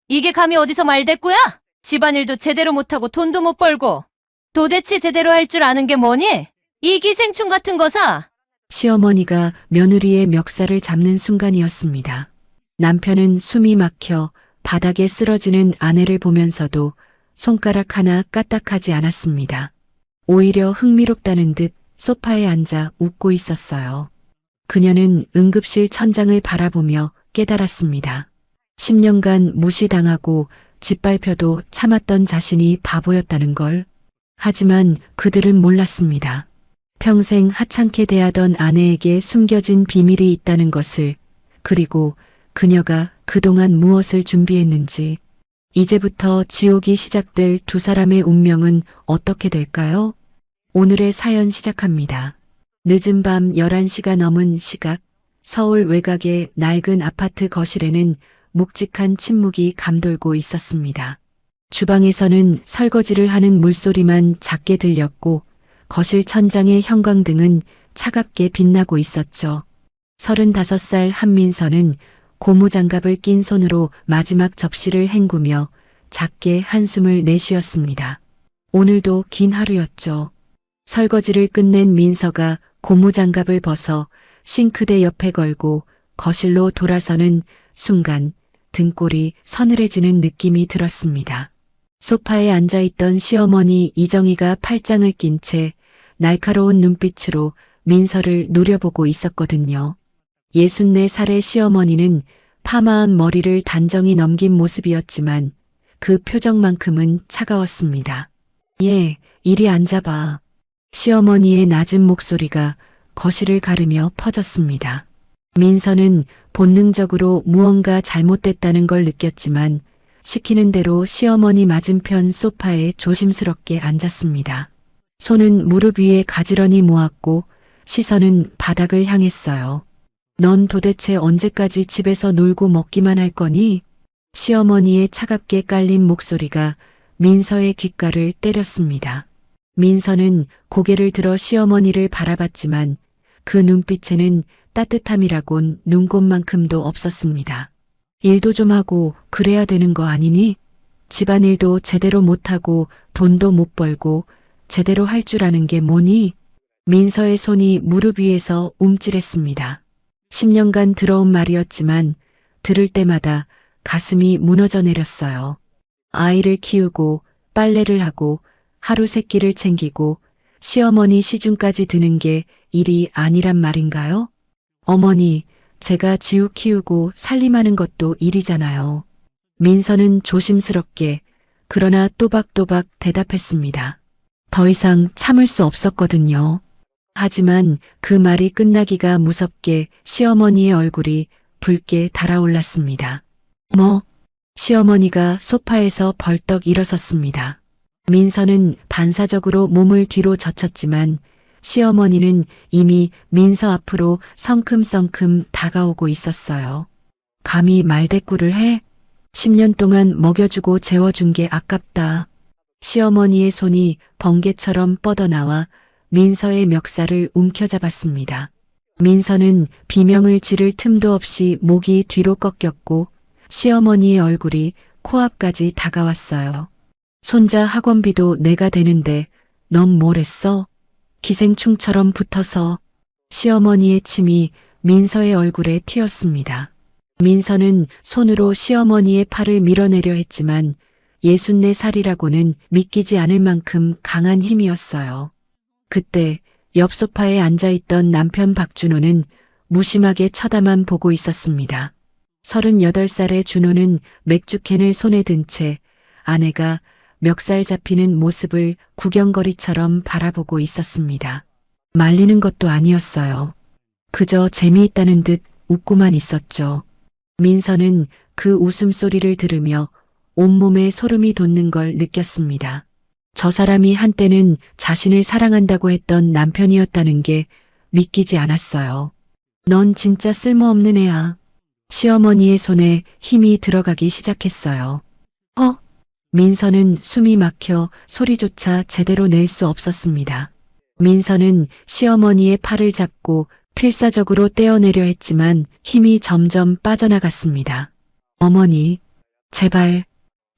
이게 감히 어디서 말대꾸야? 집안일도 제대로 못하고 돈도 못 벌고 도대체 제대로 할 줄 아는 게 뭐니? 이 기생충 같은 거사. 시어머니가 며느리의 멱살을 잡는 순간이었습니다. 남편은 숨이 막혀 바닥에 쓰러지는 아내를 보면서도 손가락 하나 까딱하지 않았습니다. 오히려 흥미롭다는 듯 소파에 앉아 웃고 있었어요. 그녀는 응급실 천장을 바라보며 깨달았습니다. 10년간 무시당하고 짓밟혀도 참았던 자신이 바보였다는 걸. 하지만 그들은 몰랐습니다. 평생 하찮게 대하던 아내에게 숨겨진 비밀이 있다는 것을, 그리고 그녀가 그동안 무엇을 준비했는지. 이제부터 지옥이 시작될 두 사람의 운명은 어떻게 될까요? 오늘의 사연 시작합니다. 늦은 밤 11시가 넘은 시각, 서울 외곽의 낡은 아파트 거실에는 묵직한 침묵이 감돌고 있었습니다. 주방에서는 설거지를 하는 물소리만 작게 들렸고 거실 천장의 형광등은 차갑게 빛나고 있었죠. 35살 한민서는 고무장갑을 낀 손으로 마지막 접시를 헹구며 작게 한숨을 내쉬었습니다. 오늘도 긴 하루였죠. 설거지를 끝낸 민서가 고무장갑을 벗어 싱크대 옆에 걸고 거실로 돌아서는 순간 등골이 서늘해지는 느낌이 들었습니다. 소파에 앉아있던 시어머니 이정희가 팔짱을 낀 채 날카로운 눈빛으로 민서를 노려보고 있었거든요. 64살의 시어머니는 파마한 머리를 단정히 넘긴 모습이었지만 그 표정만큼은 차가웠습니다. 예, 이리 앉아봐. 시어머니의 낮은 목소리가 거실을 가르며 퍼졌습니다. 민서는 본능적으로 무언가 잘못됐다는 걸 느꼈지만 시키는 대로 시어머니 맞은편 소파에 조심스럽게 앉았습니다. 손은 무릎 위에 가지런히 모았고 시선은 바닥을 향했어요. 넌 도대체 언제까지 집에서 놀고 먹기만 할 거니? 시어머니의 차갑게 깔린 목소리가 민서의 귓가를 때렸습니다. 민서는 고개를 들어 시어머니를 바라봤지만 그 눈빛에는 따뜻함이라곤 눈곱만큼도 없었습니다. 일도 좀 하고 그래야 되는 거 아니니? 집안일도 제대로 못하고 돈도 못 벌고 제대로 할 줄 아는 게 뭐니? 민서의 손이 무릎 위에서 움찔했습니다. 10년간 들어온 말이었지만 들을 때마다 가슴이 무너져 내렸어요. 아이를 키우고 빨래를 하고 하루 세 끼를 챙기고 시어머니 시중까지 드는 게 일이 아니란 말인가요? 어머니, 제가 지우 키우고 살림하는 것도 일이잖아요. 민서는 조심스럽게 그러나 또박또박 대답했습니다. 더 이상 참을 수 없었거든요. 하지만 그 말이 끝나기가 무섭게 시어머니의 얼굴이 붉게 달아올랐습니다. 뭐? 시어머니가 소파에서 벌떡 일어섰습니다. 민서는 반사적으로 몸을 뒤로 젖혔지만 시어머니는 이미 민서 앞으로 성큼성큼 다가오고 있었어요. 감히 말대꾸를 해? 10년 동안 먹여주고 재워준 게 아깝다. 시어머니의 손이 번개처럼 뻗어나와 민서의 멱살을 움켜잡았습니다. 민서는 비명을 지를 틈도 없이 목이 뒤로 꺾였고 시어머니의 얼굴이 코앞까지 다가왔어요. 손자 학원비도 내가 대는데 넌 뭘 했어? 기생충처럼 붙어서. 시어머니의 침이 민서의 얼굴에 튀었습니다. 민서는 손으로 시어머니의 팔을 밀어내려 했지만 64살이라고는 믿기지 않을 만큼 강한 힘이었어요. 그때 옆 소파에 앉아있던 남편 박준호는 무심하게 쳐다만 보고 있었습니다. 38살의 준호는 맥주캔을 손에 든 채 아내가 멱살 잡히는 모습을 구경거리처럼 바라보고 있었습니다. 말리는 것도 아니었어요. 그저 재미있다는 듯 웃고만 있었죠. 민서는 그 웃음소리를 들으며 온몸에 소름이 돋는 걸 느꼈습니다. 저 사람이 한때는 자신을 사랑한다고 했던 남편이었다는 게 믿기지 않았어요. 넌 진짜 쓸모없는 애야. 시어머니의 손에 힘이 들어가기 시작했어요. 민서는 숨이 막혀 소리조차 제대로 낼 수 없었습니다. 민서는 시어머니의 팔을 잡고 필사적으로 떼어내려 했지만 힘이 점점 빠져나갔습니다. 어머니, 제발.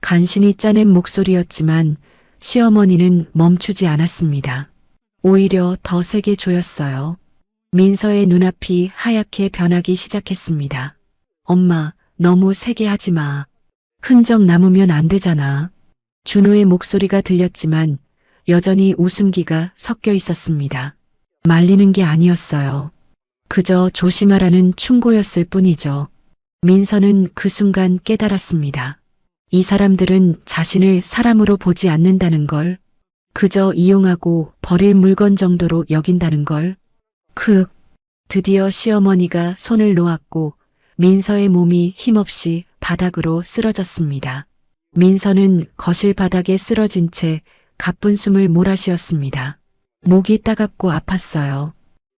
간신히 짜낸 목소리였지만 시어머니는 멈추지 않았습니다. 오히려 더 세게 조였어요. 민서의 눈앞이 하얗게 변하기 시작했습니다. 엄마, 너무 세게 하지 마. 흔적 남으면 안 되잖아. 준호의 목소리가 들렸지만 여전히 웃음기가 섞여 있었습니다. 말리는 게 아니었어요. 그저 조심하라는 충고였을 뿐이죠. 민서는 그 순간 깨달았습니다. 이 사람들은 자신을 사람으로 보지 않는다는 걸, 그저 이용하고 버릴 물건 정도로 여긴다는 걸. 드디어 시어머니가 손을 놓았고 민서의 몸이 힘없이 바닥으로 쓰러졌습니다. 민서는 거실 바닥에 쓰러진 채 가쁜 숨을 몰아쉬었습니다. 목이 따갑고 아팠어요.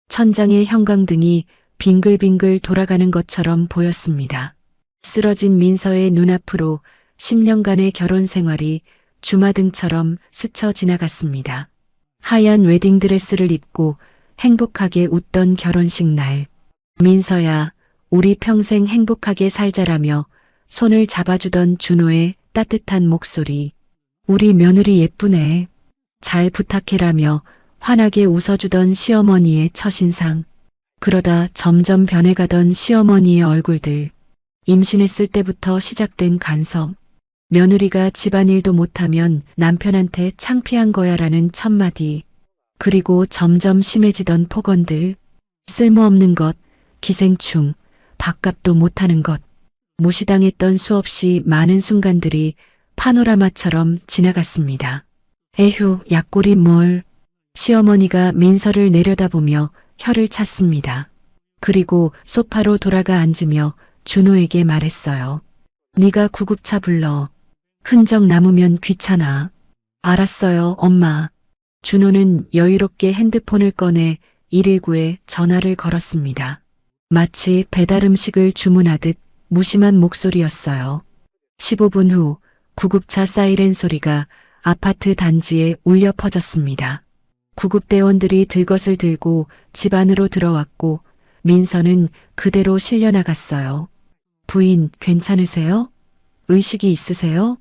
천장의 형광등이 빙글빙글 돌아가는 것처럼 보였습니다. 쓰러진 민서의 눈앞으로 10년간의 결혼 생활이 주마등처럼 스쳐 지나갔습니다. 하얀 웨딩드레스를 입고 행복하게 웃던 결혼식 날. 민서야, 우리 평생 행복하게 살자라며 손을 잡아주던 준호의 따뜻한 목소리. 우리 며느리 예쁘네. 잘 부탁해라며 환하게 웃어주던 시어머니의 첫인상. 그러다 점점 변해가던 시어머니의 얼굴들. 임신했을 때부터 시작된 간섭. 며느리가 집안일도 못하면 남편한테 창피한 거야라는 첫마디. 그리고 점점 심해지던 폭언들. 쓸모없는 것, 기생충, 밥값도 못하는 것. 무시당했던 수없이 많은 순간들이 파노라마처럼 지나갔습니다. 에휴, 약골이 뭘. 시어머니가 민서를 내려다보며 혀를 찼습니다. 그리고 소파로 돌아가 앉으며 준호에게 말했어요. 네가 구급차 불러. 흔적 남으면 귀찮아. 알았어요, 엄마. 준호는 여유롭게 핸드폰을 꺼내 119에 전화를 걸었습니다. 마치 배달 음식을 주문하듯 무심한 목소리였어요. 15분 후 구급차 사이렌 소리가 아파트 단지에 울려 퍼졌습니다. 구급대원들이 들것을 들고 집 안으로 들어왔고 민서는 그대로 실려나갔어요. 부인, 괜찮으세요? 의식이 있으세요?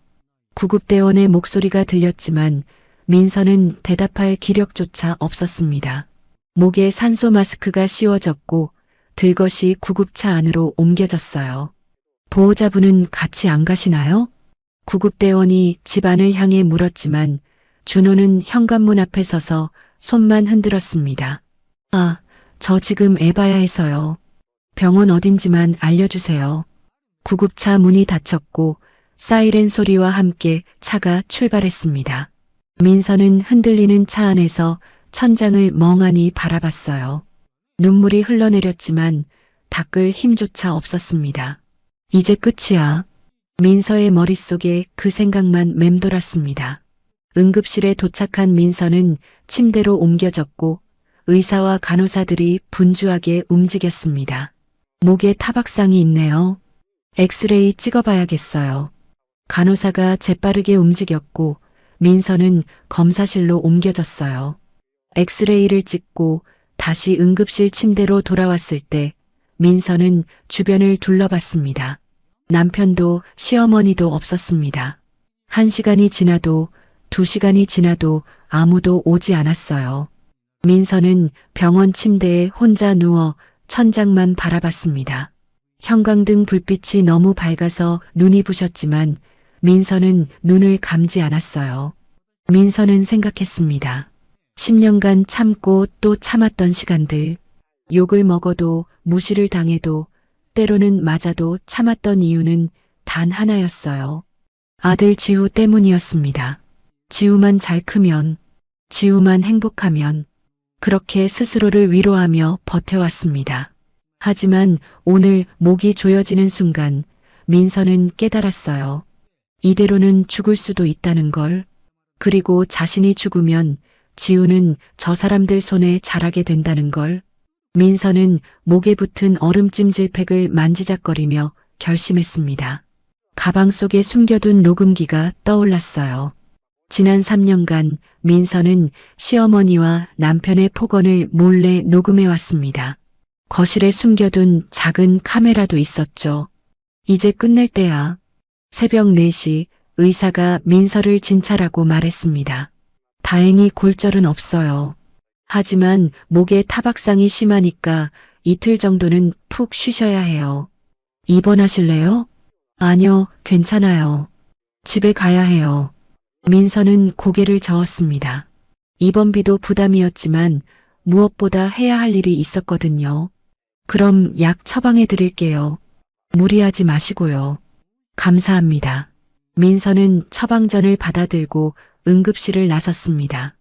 구급대원의 목소리가 들렸지만 민서는 대답할 기력조차 없었습니다. 목에 산소 마스크가 씌워졌고 들것이 구급차 안으로 옮겨졌어요. 보호자분은 같이 안 가시나요? 구급대원이 집안을 향해 물었지만 준호는 현관문 앞에 서서 손만 흔들었습니다. 아, 저 지금 애 봐야 해서요. 병원 어딘지만 알려주세요. 구급차 문이 닫혔고 사이렌 소리와 함께 차가 출발했습니다. 민서는 흔들리는 차 안에서 천장을 멍하니 바라봤어요. 눈물이 흘러내렸지만 닦을 힘조차 없었습니다. 이제 끝이야. 민서의 머릿속에 그 생각만 맴돌았습니다. 응급실에 도착한 민서는 침대로 옮겨졌고 의사와 간호사들이 분주하게 움직였습니다. 목에 타박상이 있네요. 엑스레이 찍어봐야겠어요. 간호사가 재빠르게 움직였고 민서는 검사실로 옮겨졌어요. 엑스레이를 찍고 다시 응급실 침대로 돌아왔을 때 민서는 주변을 둘러봤습니다. 남편도 시어머니도 없었습니다. 1시간이 지나도 2시간이 지나도 아무도 오지 않았어요. 민서는 병원 침대에 혼자 누워 천장만 바라봤습니다. 형광등 불빛이 너무 밝아서 눈이 부셨지만 민서는 눈을 감지 않았어요. 민서는 생각했습니다. 10년간 참고 또 참았던 시간들, 욕을 먹어도 무시를 당해도 때로는 맞아도 참았던 이유는 단 하나였어요. 아들 지우 때문이었습니다. 지우만 잘 크면, 지우만 행복하면, 그렇게 스스로를 위로하며 버텨왔습니다. 하지만 오늘 목이 조여지는 순간 민서는 깨달았어요. 이대로는 죽을 수도 있다는 걸. 그리고 자신이 죽으면 지우는 저 사람들 손에 자라게 된다는 걸. 민서는 목에 붙은 얼음찜 질팩을 만지작거리며 결심했습니다. 가방 속에 숨겨둔 녹음기가 떠올랐어요. 지난 3년간 민서는 시어머니와 남편의 폭언을 몰래 녹음해왔습니다. 거실에 숨겨둔 작은 카메라도 있었죠. 이제 끝낼 때야. 새벽 4시 의사가 민서를 진찰하고 말했습니다. 다행히 골절은 없어요. 하지만 목에 타박상이 심하니까 이틀 정도는 푹 쉬셔야 해요. 입원하실래요? 아니요, 괜찮아요. 집에 가야 해요. 민서는 고개를 저었습니다. 입원비도 부담이었지만 무엇보다 해야 할 일이 있었거든요. 그럼 약 처방해 드릴게요. 무리하지 마시고요. 감사합니다. 민서는 처방전을 받아들고 응급실을 나섰습니다.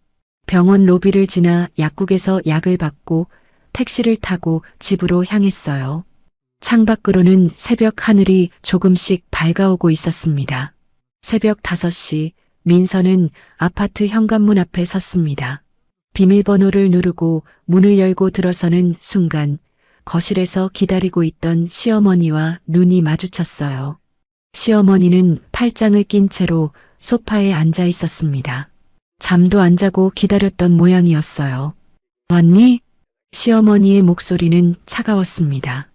병원 로비를 지나 약국에서 약을 받고 택시를 타고 집으로 향했어요. 창밖으로는 새벽 하늘이 조금씩 밝아오고 있었습니다. 새벽 5시 민서는 아파트 현관문 앞에 섰습니다. 비밀번호를 누르고 문을 열고 들어서는 순간 거실에서 기다리고 있던 시어머니와 눈이 마주쳤어요. 시어머니는 팔짱을 낀 채로 소파에 앉아 있었습니다. 잠도 안 자고 기다렸던 모양이었어요. 왔니? 시어머니의 목소리는 차가웠습니다.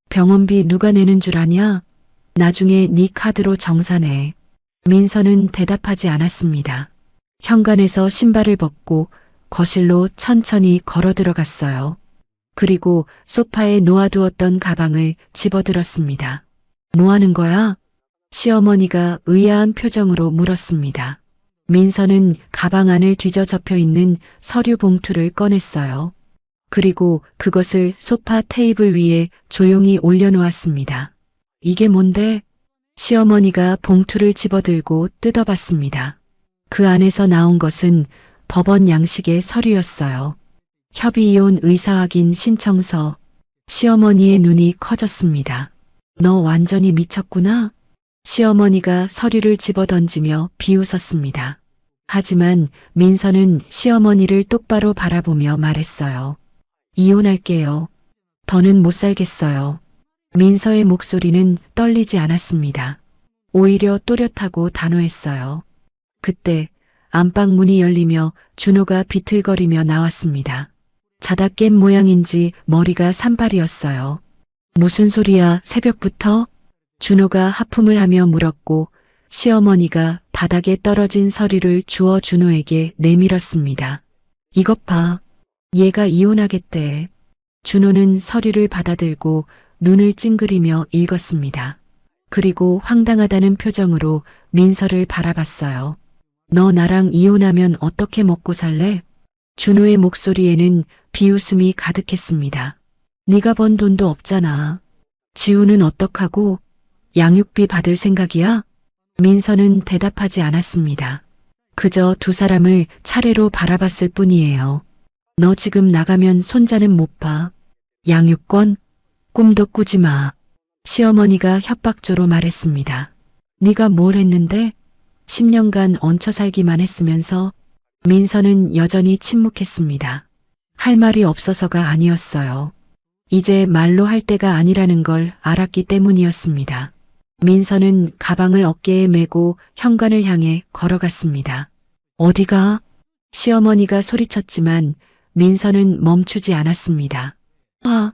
병원비 누가 내는 줄 아냐? 나중에 네 카드로 정산해. 민서는 대답하지 않았습니다. 현관에서 신발을 벗고 거실로 천천히 걸어 들어갔어요. 그리고 소파에 놓아두었던 가방을 집어들었습니다. 뭐 하는 거야? 시어머니가 의아한 표정으로 물었습니다. 민서는 가방 안을 뒤져 접혀 있는 서류 봉투를 꺼냈어요. 그리고 그것을 소파 테이블 위에 조용히 올려놓았습니다. 이게 뭔데? 시어머니가 봉투를 집어들고 뜯어봤습니다. 그 안에서 나온 것은 법원 양식의 서류였어요. 협의이혼 의사확인 신청서. 시어머니의 눈이 커졌습니다. 너 완전히 미쳤구나? 시어머니가 서류를 집어던지며 비웃었습니다. 하지만 민서는 시어머니를 똑바로 바라보며 말했어요. 이혼할게요. 더는 못 살겠어요. 민서의 목소리는 떨리지 않았습니다. 오히려 또렷하고 단호했어요. 그때 안방 문이 열리며 준호가 비틀거리며 나왔습니다. 자다 깬 모양인지 머리가 산발이었어요. 무슨 소리야, 새벽부터? 준호가 하품을 하며 물었고 시어머니가 바닥에 떨어진 서류를 주워 준호에게 내밀었습니다. 이것 봐. 얘가 이혼하겠대. 준호는 서류를 받아들고 눈을 찡그리며 읽었습니다. 그리고 황당하다는 표정으로 민서를 바라봤어요. 너 나랑 이혼하면 어떻게 먹고 살래? 준호의 목소리에는 비웃음이 가득했습니다. 네가 번 돈도 없잖아. 지우는 어떡하고? 양육비 받을 생각이야? 민서는 대답하지 않았습니다. 그저 두 사람을 차례로 바라봤을 뿐이에요. 너 지금 나가면 손자는 못 봐. 양육권? 꿈도 꾸지 마. 시어머니가 협박조로 말했습니다. 네가 뭘 했는데? 10년간 얹혀 살기만 했으면서. 민서는 여전히 침묵했습니다. 할 말이 없어서가 아니었어요. 이제 말로 할 때가 아니라는 걸 알았기 때문이었습니다. 민서는 가방을 어깨에 메고 현관을 향해 걸어갔습니다. 어디가? 시어머니가 소리쳤지만 민서는 멈추지 않았습니다. 아,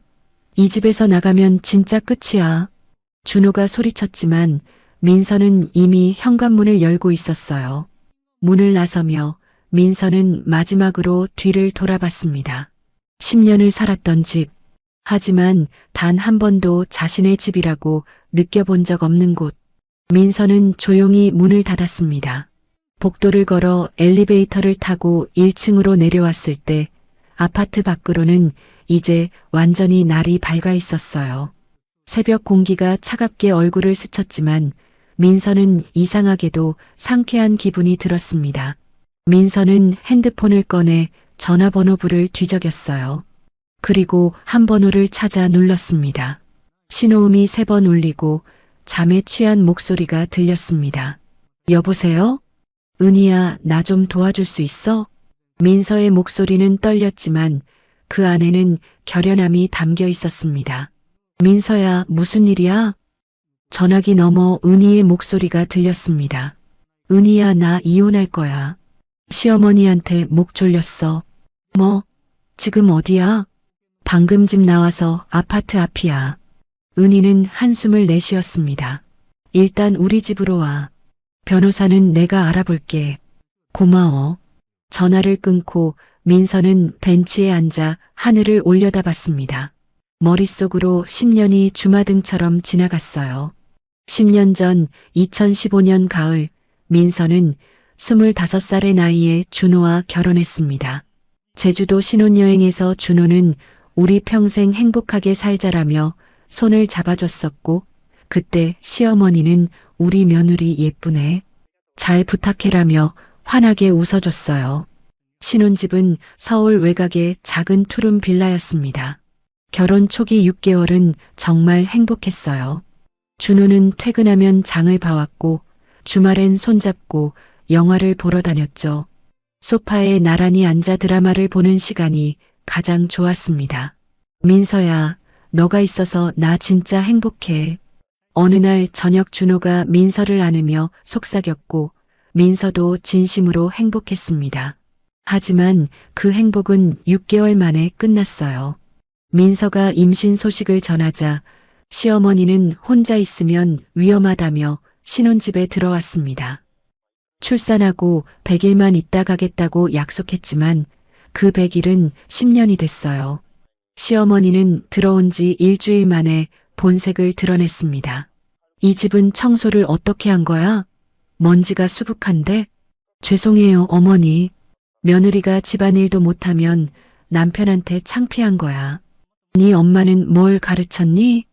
이 집에서 나가면 진짜 끝이야. 준호가 소리쳤지만 민서는 이미 현관문을 열고 있었어요. 문을 나서며 민서는 마지막으로 뒤를 돌아봤습니다. 10년을 살았던 집. 하지만 단 한 번도 자신의 집이라고 느껴본 적 없는 곳. 민서는 조용히 문을 닫았습니다. 복도를 걸어 엘리베이터를 타고 1층으로 내려왔을 때 아파트 밖으로는 이제 완전히 날이 밝아 있었어요. 새벽 공기가 차갑게 얼굴을 스쳤지만 민서는 이상하게도 상쾌한 기분이 들었습니다. 민서는 핸드폰을 꺼내 전화번호부를 뒤적였어요. 그리고 한 번호를 찾아 눌렀습니다. 신호음이 3번 울리고 잠에 취한 목소리가 들렸습니다. 여보세요? 은희야, 나 좀 도와줄 수 있어? 민서의 목소리는 떨렸지만 그 안에는 결연함이 담겨 있었습니다. 민서야, 무슨 일이야? 전화기 너머 은희의 목소리가 들렸습니다. 은희야, 나 이혼할 거야. 시어머니한테 목 졸렸어. 뭐? 지금 어디야? 방금 집 나와서 아파트 앞이야. 은희는 한숨을 내쉬었습니다. 일단 우리 집으로 와. 변호사는 내가 알아볼게. 고마워. 전화를 끊고 민서는 벤치에 앉아 하늘을 올려다봤습니다. 머릿속으로 10년이 주마등처럼 지나갔어요. 10년 전 2015년 가을 민서는 25살의 나이에 준호와 결혼했습니다. 제주도 신혼여행에서 준호는 우리 평생 행복하게 살자라며 손을 잡아줬었고 그때 시어머니는 우리 며느리 예쁘네. 잘 부탁해라며 환하게 웃어줬어요. 신혼집은 서울 외곽의 작은 투룸 빌라였습니다. 결혼 초기 6개월은 정말 행복했어요. 준호는 퇴근하면 장을 봐왔고 주말엔 손잡고 영화를 보러 다녔죠. 소파에 나란히 앉아 드라마를 보는 시간이 가장 좋았습니다. 민서야, 너가 있어서 나 진짜 행복해. 어느 날 저녁 준호가 민서를 안으며 속삭였고 민서도 진심으로 행복했습니다. 하지만 그 행복은 6개월 만에 끝났어요. 민서가 임신 소식을 전하자 시어머니는 혼자 있으면 위험하다며 신혼집에 들어왔습니다. 출산하고 100일만 있다 가겠다고 약속했지만 그 100일은 10년이 됐어요. 시어머니는 들어온 지 일주일 만에 본색을 드러냈습니다. 이 집은 청소를 어떻게 한 거야? 먼지가 수북한데? 죄송해요, 어머니. 며느리가 집안일도 못하면 남편한테 창피한 거야. 네 엄마는 뭘 가르쳤니?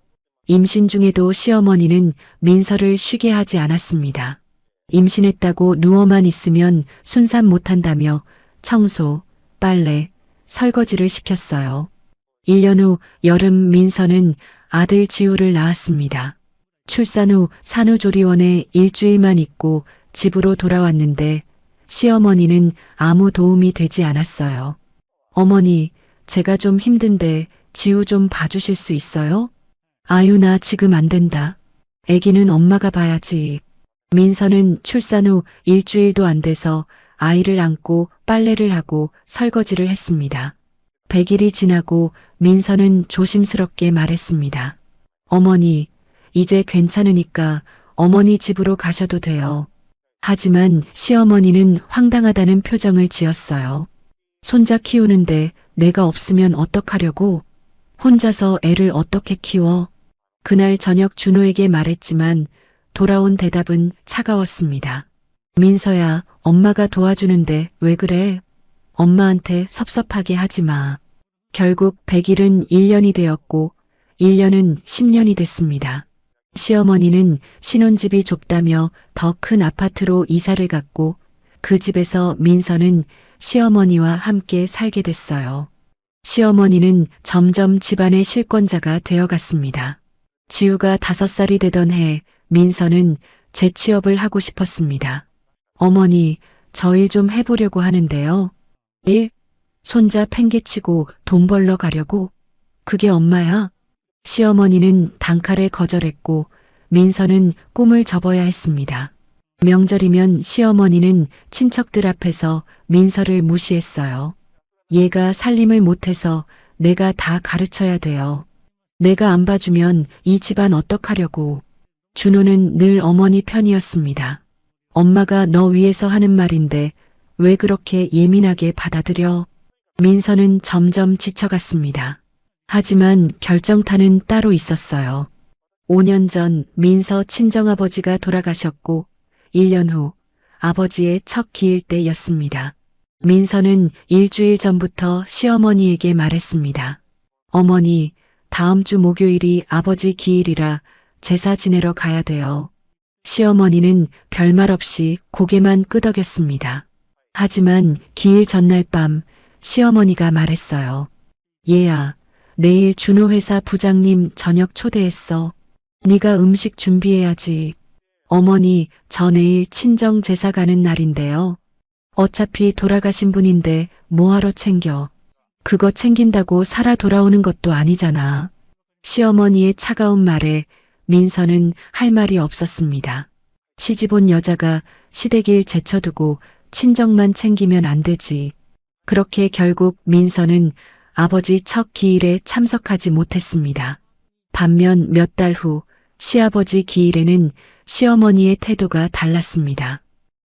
임신 중에도 시어머니는 민서를 쉬게 하지 않았습니다. 임신했다고 누워만 있으면 순산 못한다며 청소, 빨래, 설거지를 시켰어요. 1년 후 여름 민서는 아들 지우를 낳았습니다. 출산 후 산후조리원에 일주일만 있고 집으로 돌아왔는데 시어머니는 아무 도움이 되지 않았어요. 어머니, 제가 좀 힘든데 지우 좀 봐주실 수 있어요? 아유, 나 지금 안 된다. 아기는 엄마가 봐야지. 민서는 출산 후 일주일도 안 돼서 아이를 안고 빨래를 하고 설거지를 했습니다. 100일이 지나고 민서는 조심스럽게 말했습니다. 어머니, 이제 괜찮으니까 어머니 집으로 가셔도 돼요. 하지만 시어머니는 황당하다는 표정을 지었어요. 손자 키우는데 내가 없으면 어떡하려고? 혼자서 애를 어떻게 키워? 그날 저녁 준호에게 말했지만 돌아온 대답은 차가웠습니다. 민서야, 엄마가 도와주는데 왜 그래? 엄마한테 섭섭하게 하지 마. 결국 100일은 1년이 되었고 1년은 10년이 됐습니다. 시어머니는 신혼집이 좁다며 더 큰 아파트로 이사를 갔고 그 집에서 민서는 시어머니와 함께 살게 됐어요. 시어머니는 점점 집안의 실권자가 되어갔습니다. 지우가 5살이 되던 해 민서는 재취업을 하고 싶었습니다. 어머니, 저 일 좀 해보려고 하는데요. 일? 손자 팽개치고 돈 벌러 가려고? 그게 엄마야? 시어머니는 단칼에 거절했고 민서는 꿈을 접어야 했습니다. 명절이면 시어머니는 친척들 앞에서 민서를 무시했어요. 얘가 살림을 못해서 내가 다 가르쳐야 돼요. 내가 안 봐주면 이 집안 어떡하려고. 준호는 늘 어머니 편이었습니다. 엄마가 너 위해서 하는 말인데 왜 그렇게 예민하게 받아들여? 민서는 점점 지쳐갔습니다. 하지만 결정타는 따로 있었어요. 5년 전 민서 친정아버지가 돌아가셨고 1년 후 아버지의 첫 기일 때였습니다. 민서는 일주일 전부터 시어머니에게 말했습니다. 어머니, 다음 주 목요일이 아버지 기일이라 제사 지내러 가야 돼요. 시어머니는 별말 없이 고개만 끄덕였습니다. 하지만 기일 전날 밤 시어머니가 말했어요. 얘야, 내일 준호 회사 부장님 저녁 초대했어. 네가 음식 준비해야지. 어머니, 저 내일 친정 제사 가는 날인데요. 어차피 돌아가신 분인데 뭐하러 챙겨. 그거 챙긴다고 살아 돌아오는 것도 아니잖아. 시어머니의 차가운 말에 민서는 할 말이 없었습니다. 시집온 여자가 시댁일 제쳐두고 친정만 챙기면 안 되지. 그렇게 결국 민서는 아버지 첫 기일에 참석하지 못했습니다. 반면 몇 달 후 시아버지 기일에는 시어머니의 태도가 달랐습니다.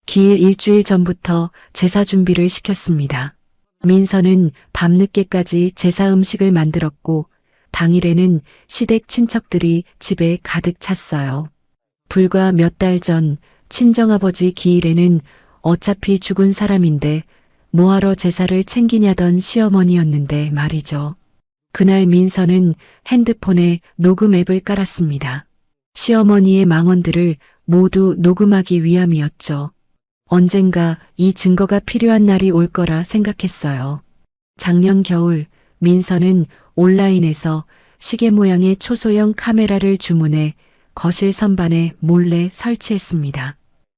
기일 일주일 전부터 제사 준비를 시켰습니다. 민서는 밤늦게까지 제사 음식을 만들었고 당일에는 시댁 친척들이 집에 가득 찼어요. 불과 몇 달 전 친정아버지 기일에는 어차피 죽은 사람인데 뭐하러 제사를 챙기냐던 시어머니였는데 말이죠. 그날 민서는 핸드폰에 녹음 앱을 깔았습니다. 시어머니의 망언들을 모두 녹음하기 위함이었죠. 언젠가 이 증거가 필요한 날이 올 거라 생각했어요. 작년 겨울 민서는 온라인에서 시계 모양의 초소형 카메라를 주문해 거실 선반에 몰래 설치했습니다.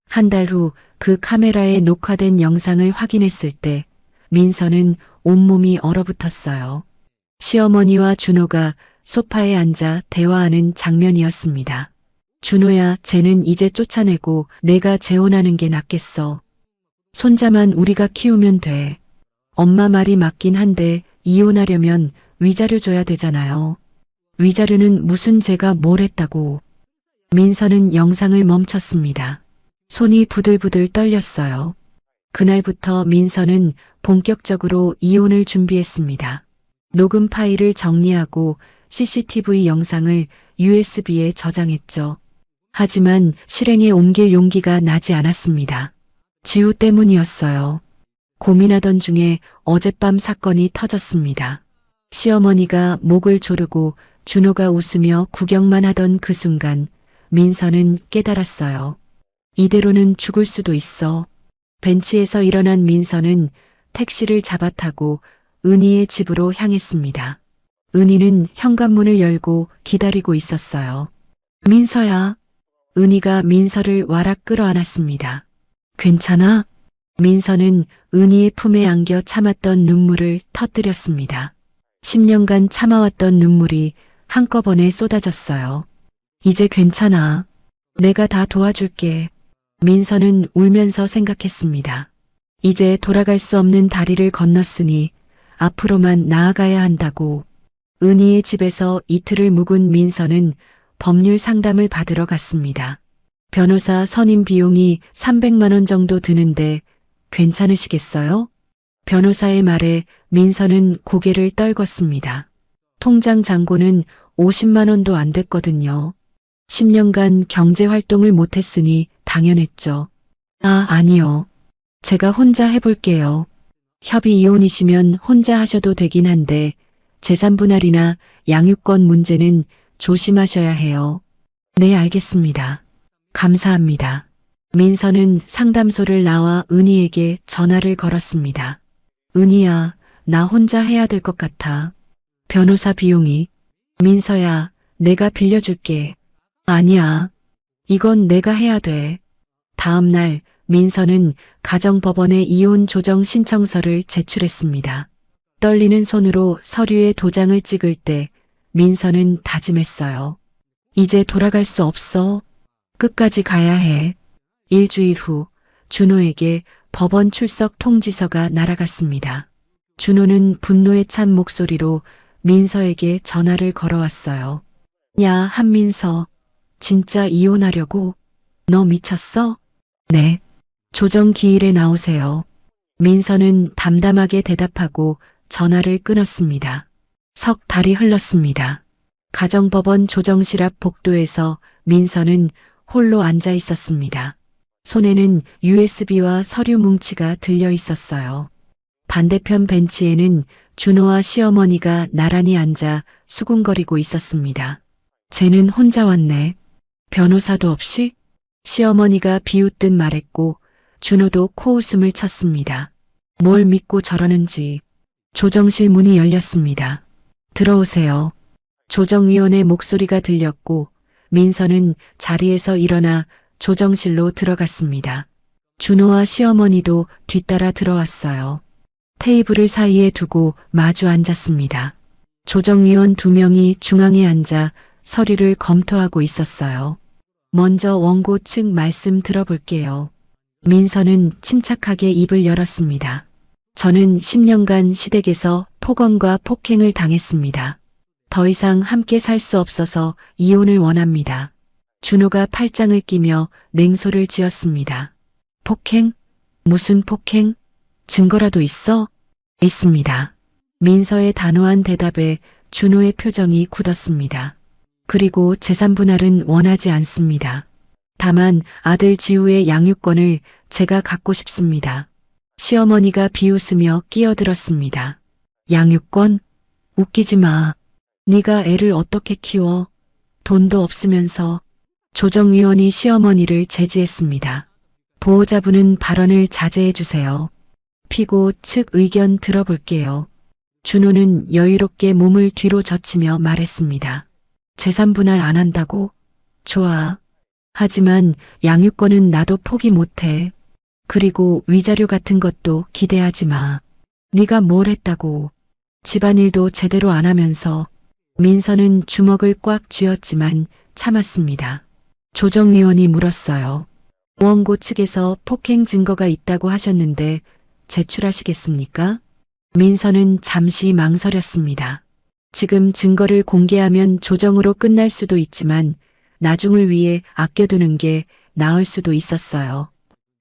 한 달 후 그 카메라에 녹화된 영상을 확인했을 때 민서는 온몸이 얼어붙었어요. 시어머니와 준호가 소파에 앉아 대화하는 장면이었습니다. 준호야, 쟤는 이제 쫓아내고 내가 재혼하는 게 낫겠어. 손자만 우리가 키우면 돼. 엄마 말이 맞긴 한데 이혼하려면 위자료 줘야 되잖아요. 위자료는 무슨 제가 뭘 했다고. 민서는 영상을 멈췄습니다. 손이 부들부들 떨렸어요. 그날부터 민서는 본격적으로 이혼을 준비했습니다. 녹음 파일을 정리하고 CCTV 영상을 USB에 저장했죠. 하지만 실행에 옮길 용기가 나지 않았습니다. 지우 때문이었어요. 고민하던 중에 어젯밤 사건이 터졌습니다. 시어머니가 목을 조르고 준호가 웃으며 구경만 하던 그 순간 민서는 깨달았어요. 이대로는 죽을 수도 있어. 벤치에서 일어난 민서는 택시를 잡아 타고 은희의 집으로 향했습니다. 은희는 현관문을 열고 기다리고 있었어요. 민서야. 은희가 민서를 와락 끌어안았습니다. 괜찮아? 민서는 은희의 품에 안겨 참았던 눈물을 터뜨렸습니다. 10년간 참아왔던 눈물이 한꺼번에 쏟아졌어요. 이제 괜찮아. 내가 다 도와줄게. 민서는 울면서 생각했습니다. 이제 돌아갈 수 없는 다리를 건넜으니 앞으로만 나아가야 한다고. 은희의 집에서 이틀을 묵은 민서는 법률 상담을 받으러 갔습니다. 변호사 선임 비용이 300만 원 정도 드는데 괜찮으시겠어요? 변호사의 말에 민서는 고개를 떨궜습니다. 통장 잔고는 50만 원도 안 됐거든요. 10년간 경제 활동을 못했으니 당연했죠. 아니요. 제가 혼자 해볼게요. 협의 이혼이시면 혼자 하셔도 되긴 한데 재산 분할이나 양육권 문제는 조심하셔야 해요. 네, 알겠습니다. 감사합니다. 민서는 상담소를 나와 은희에게 전화를 걸었습니다. 은희야, 나 혼자 해야 될 것 같아. 변호사 비용이. 민서야, 내가 빌려줄게. 아니야. 이건 내가 해야 돼. 다음 날 민서는 가정법원에 이혼 조정 신청서를 제출했습니다. 떨리는 손으로 서류에 도장을 찍을 때 민서는 다짐했어요. 이제 돌아갈 수 없어. 끝까지 가야 해. 일주일 후 준호에게 법원 출석 통지서가 날아갔습니다. 준호는 분노에 찬 목소리로 민서에게 전화를 걸어왔어요. 야, 한민서. 진짜 이혼하려고? 너 미쳤어? 네. 조정 기일에 나오세요. 민서는 담담하게 대답하고 전화를 끊었습니다. 석 달이 흘렀습니다. 가정법원 조정실 앞 복도에서 민서는 홀로 앉아 있었습니다. 손에는 USB와 서류 뭉치가 들려 있었어요. 반대편 벤치에는 준호와 시어머니가 나란히 앉아 수군거리고 있었습니다. 쟤는 혼자 왔네. 변호사도 없이? 시어머니가 비웃듯 말했고 준호도 코웃음을 쳤습니다. 뭘 믿고 저러는지. 조정실 문이 열렸습니다. 들어오세요. 조정위원의 목소리가 들렸고 민서는 자리에서 일어나 조정실로 들어갔습니다. 준호와 시어머니도 뒤따라 들어왔어요. 테이블을 사이에 두고 마주 앉았습니다. 조정위원 2명이 중앙에 앉아 서류를 검토하고 있었어요. 먼저 원고 측 말씀 들어볼게요. 민서는 침착하게 입을 열었습니다. 저는 10년간 시댁에서 폭언과 폭행을 당했습니다. 더 이상 함께 살 수 없어서 이혼을 원합니다. 준호가 팔짱을 끼며 냉소를 지었습니다. 폭행? 무슨 폭행? 증거라도 있어? 있습니다. 민서의 단호한 대답에 준호의 표정이 굳었습니다. 그리고 재산 분할은 원하지 않습니다. 다만 아들 지우의 양육권을 제가 갖고 싶습니다. 시어머니가 비웃으며 끼어들었습니다. 양육권? 웃기지 마. 네가 애를 어떻게 키워? 돈도 없으면서. 조정위원이 시어머니를 제지했습니다. 보호자분은 발언을 자제해 주세요. 피고 측 의견 들어볼게요. 준호는 여유롭게 몸을 뒤로 젖히며 말했습니다. 재산 분할 안 한다고? 좋아. 하지만 양육권은 나도 포기 못해. 그리고 위자료 같은 것도 기대하지 마. 네가 뭘 했다고. 집안일도 제대로 안 하면서. 민서는 주먹을 꽉 쥐었지만 참았습니다. 조정위원이 물었어요. 원고 측에서 폭행 증거가 있다고 하셨는데 제출하시겠습니까? 민서는 잠시 망설였습니다. 지금 증거를 공개하면 조정으로 끝날 수도 있지만 나중을 위해 아껴두는 게 나을 수도 있었어요.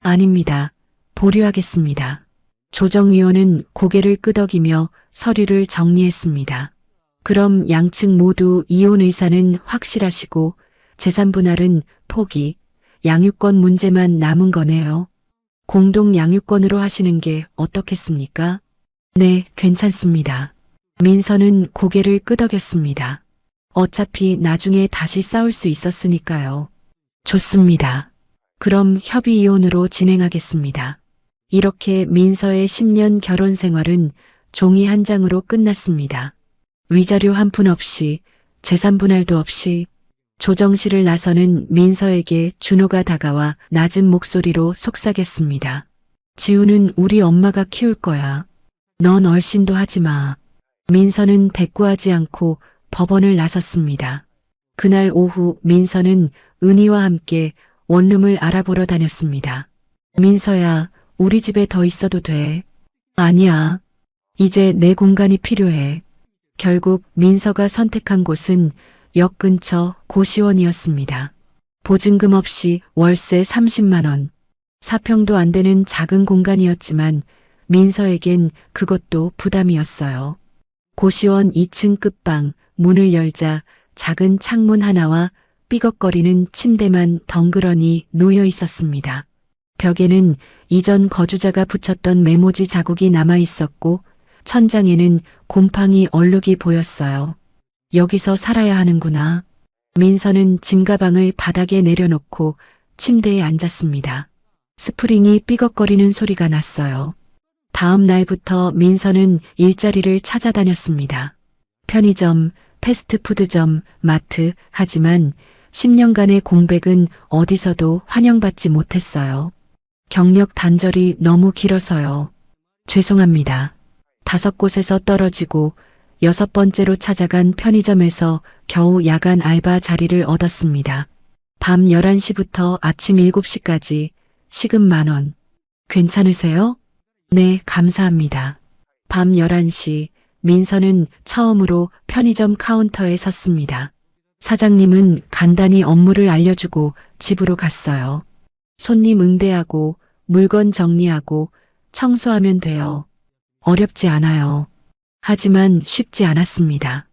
아닙니다. 보류하겠습니다. 조정위원은 고개를 끄덕이며 서류를 정리했습니다. 그럼 양측 모두 이혼 의사는 확실하시고 재산 분할은 포기, 양육권 문제만 남은 거네요. 공동 양육권으로 하시는 게 어떻겠습니까? 네, 괜찮습니다. 민서는 고개를 끄덕였습니다. 어차피 나중에 다시 싸울 수 있었으니까요. 좋습니다. 그럼 협의 이혼으로 진행하겠습니다. 이렇게 민서의 10년 결혼 생활은 종이 한 장으로 끝났습니다. 위자료 한 푼 없이, 재산 분할도 없이. 조정실을 나서는 민서에게 준호가 다가와 낮은 목소리로 속삭였습니다. 지우는 우리 엄마가 키울 거야. 넌 얼씬도 하지 마. 민서는 대꾸하지 않고 법원을 나섰습니다. 그날 오후 민서는 은희와 함께 원룸을 알아보러 다녔습니다. 민서야, 우리 집에 더 있어도 돼. 아니야. 이제 내 공간이 필요해. 결국 민서가 선택한 곳은 역 근처 고시원이었습니다. 보증금 없이 월세 30만 원. 4평도 안 되는 작은 공간이었지만 민서에겐 그것도 부담이었어요. 고시원 2층 끝방 문을 열자 작은 창문 하나와 삐걱거리는 침대만 덩그러니 놓여 있었습니다. 벽에는 이전 거주자가 붙였던 메모지 자국이 남아 있었고 천장에는 곰팡이 얼룩이 보였어요. 여기서 살아야 하는구나. 민서는 짐가방을 바닥에 내려놓고 침대에 앉았습니다. 스프링이 삐걱거리는 소리가 났어요. 다음 날부터 민서는 일자리를 찾아다녔습니다. 편의점, 패스트푸드점, 마트, 하지만 10년간의 공백은 어디서도 환영받지 못했어요. 경력 단절이 너무 길어서요. 죄송합니다. 5곳에서 떨어지고 6번째로 찾아간 편의점에서 겨우 야간 알바 자리를 얻었습니다. 밤 11시부터 아침 7시까지 시급 10,000원. 괜찮으세요? 네, 감사합니다. 밤 11시 민서는 처음으로 편의점 카운터에 섰습니다. 사장님은 간단히 업무를 알려주고 집으로 갔어요. 손님 응대하고 물건 정리하고 청소하면 돼요. 어렵지 않아요. 하지만 쉽지 않았습니다.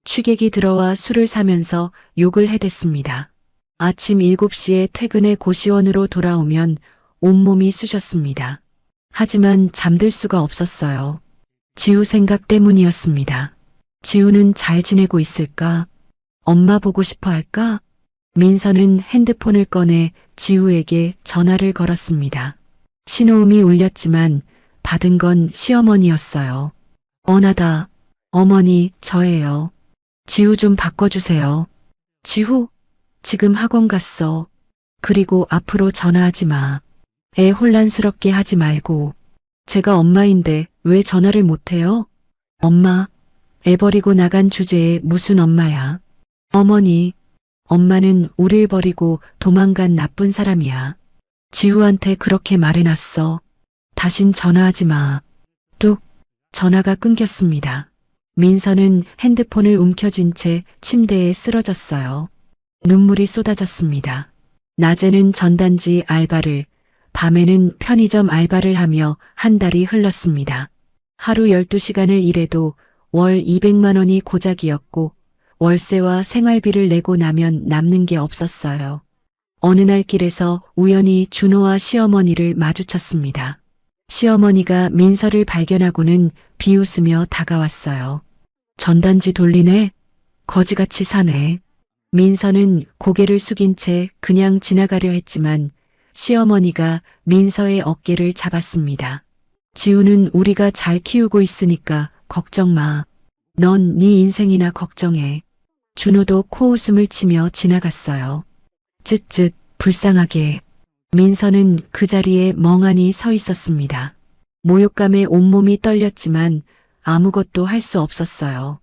취객이 들어와 술을 사면서 욕을 해댔습니다. 아침 7시에 퇴근해 고시원으로 돌아오면 온몸이 쑤셨습니다. 하지만 잠들 수가 없었어요. 지우 생각 때문이었습니다. 지우는 잘 지내고 있을까? 엄마 보고 싶어 할까? 민서는 핸드폰을 꺼내 지우에게 전화를 걸었습니다. 신호음이 울렸지만 받은 건 시어머니였어요. 원하다. 어머니, 저예요. 지우 좀 바꿔주세요. 지우? 지금 학원 갔어. 그리고 앞으로 전화하지 마. 애 혼란스럽게 하지 말고. 제가 엄마인데 왜 전화를 못해요? 엄마, 애 버리고 나간 주제에 무슨 엄마야. 어머니, 엄마는 우릴 버리고 도망간 나쁜 사람이야. 지우한테 그렇게 말해놨어. 다신 전화하지 마. 뚝. 전화가 끊겼습니다. 민서는 핸드폰을 움켜쥔 채 침대에 쓰러졌어요. 눈물이 쏟아졌습니다. 낮에는 전단지 알바를, 밤에는 편의점 알바를 하며 한 달이 흘렀습니다. 하루 12시간을 일해도 월 200만 원이 고작이었고 월세와 생활비를 내고 나면 남는 게 없었어요. 어느 날 길에서 우연히 준호와 시어머니를 마주쳤습니다. 시어머니가 민서를 발견하고는 비웃으며 다가왔어요. 전단지 돌리네? 거지같이 사네. 민서는 고개를 숙인 채 그냥 지나가려 했지만 시어머니가 민서의 어깨를 잡았습니다. 지우는 우리가 잘 키우고 있으니까 걱정 마. 넌 네 인생이나 걱정해. 준호도 코웃음을 치며 지나갔어요. 쯧쯧 불쌍하게. 민서는 그 자리에 멍하니 서 있었습니다. 모욕감에 온몸이 떨렸지만 아무것도 할 수 없었어요.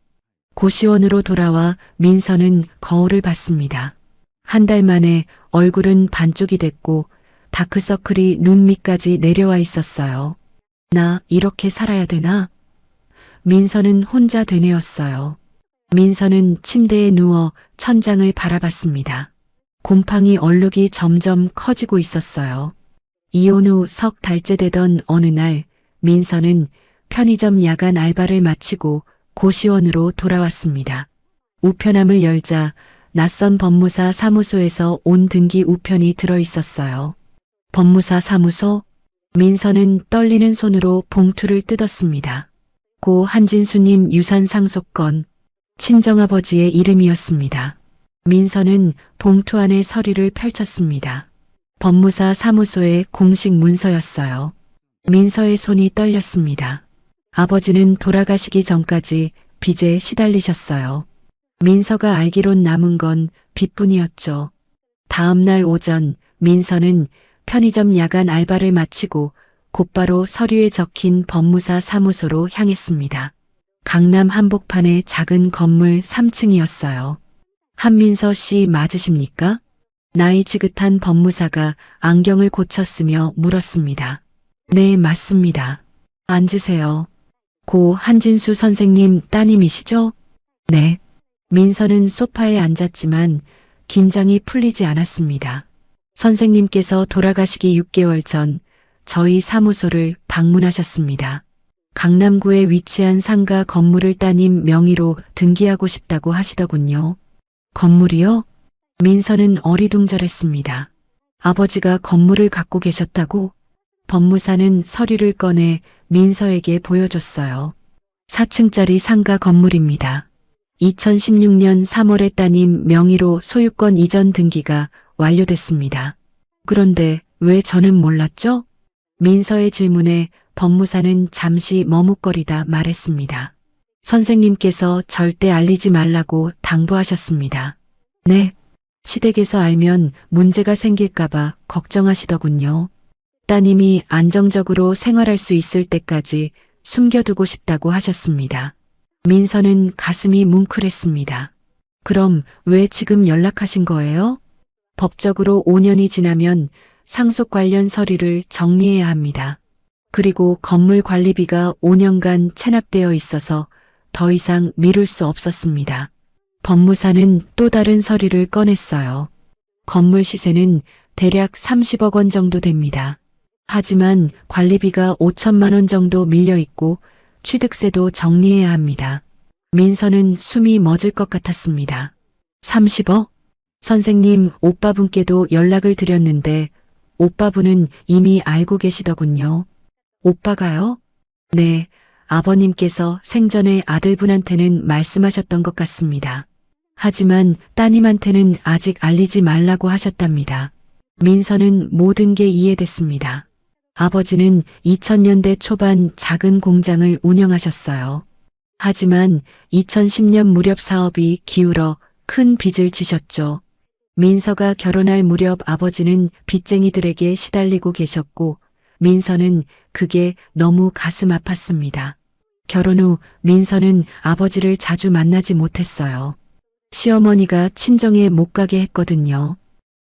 고시원으로 돌아와 민서는 거울을 봤습니다. 한 달 만에 얼굴은 반쪽이 됐고 다크서클이 눈 밑까지 내려와 있었어요. 나 이렇게 살아야 되나? 민서는 혼자 되뇌었어요. 민서는 침대에 누워 천장을 바라봤습니다. 곰팡이 얼룩이 점점 커지고 있었어요. 이혼 후 석 달째 되던 어느 날 민서는 편의점 야간 알바를 마치고 고시원으로 돌아왔습니다. 우편함을 열자 낯선 법무사 사무소에서 온 등기 우편이 들어 있었어요. 법무사 사무소? 민서는 떨리는 손으로 봉투를 뜯었습니다. 고 한진수님 유산 상속건, 친정아버지의 이름이었습니다. 민서는 봉투 안에 서류를 펼쳤습니다. 법무사 사무소의 공식 문서였어요. 민서의 손이 떨렸습니다. 아버지는 돌아가시기 전까지 빚에 시달리셨어요. 민서가 알기론 남은 건 빚뿐이었죠. 다음 날 오전 민서는 편의점 야간 알바를 마치고 곧바로 서류에 적힌 법무사 사무소로 향했습니다. 강남 한복판의 작은 건물 3층이었어요. 한민서 씨 맞으십니까? 나이 지긋한 법무사가 안경을 고쳤으며 물었습니다. 네, 맞습니다. 앉으세요. 고 한진수 선생님 따님이시죠? 네. 민서는 소파에 앉았지만 긴장이 풀리지 않았습니다. 선생님께서 돌아가시기 6개월 전 저희 사무소를 방문하셨습니다. 강남구에 위치한 상가 건물을 따님 명의로 등기하고 싶다고 하시더군요. 건물이요? 민서는 어리둥절했습니다. 아버지가 건물을 갖고 계셨다고? 법무사는 서류를 꺼내 민서에게 보여줬어요. 4층짜리 상가 건물입니다. 2016년 3월에 따님 명의로 소유권 이전 등기가 완료됐습니다. 그런데 왜 저는 몰랐죠? 민서의 질문에 법무사는 잠시 머뭇거리다 말했습니다. 선생님께서 절대 알리지 말라고 당부하셨습니다. 네. 시댁에서 알면 문제가 생길까봐 걱정하시더군요. 따님이 안정적으로 생활할 수 있을 때까지 숨겨두고 싶다고 하셨습니다. 민서는 가슴이 뭉클했습니다. 그럼 왜 지금 연락하신 거예요? 법적으로 5년이 지나면 상속 관련 서류를 정리해야 합니다. 그리고 건물 관리비가 5년간 체납되어 있어서 더 이상 미룰 수 없었습니다. 법무사는 또 다른 서류를 꺼냈어요. 건물 시세는 대략 30억 원 정도 됩니다. 하지만 관리비가 5천만 원 정도 밀려 있고 취득세도 정리해야 합니다. 민서는 숨이 멎을 것 같았습니다. 30억? 선생님, 오빠분께도 연락을 드렸는데 오빠분은 이미 알고 계시더군요. 오빠가요? 네, 아버님께서 생전에 아들분한테는 말씀하셨던 것 같습니다. 하지만 따님한테는 아직 알리지 말라고 하셨답니다. 민서는 모든 게 이해됐습니다. 아버지는 2000년대 초반 작은 공장을 운영하셨어요. 하지만 2010년 무렵 사업이 기울어 큰 빚을 지셨죠. 민서가 결혼할 무렵 아버지는 빚쟁이들에게 시달리고 계셨고 민서는 그게 너무 가슴 아팠습니다. 결혼 후 민서는 아버지를 자주 만나지 못했어요. 시어머니가 친정에 못 가게 했거든요.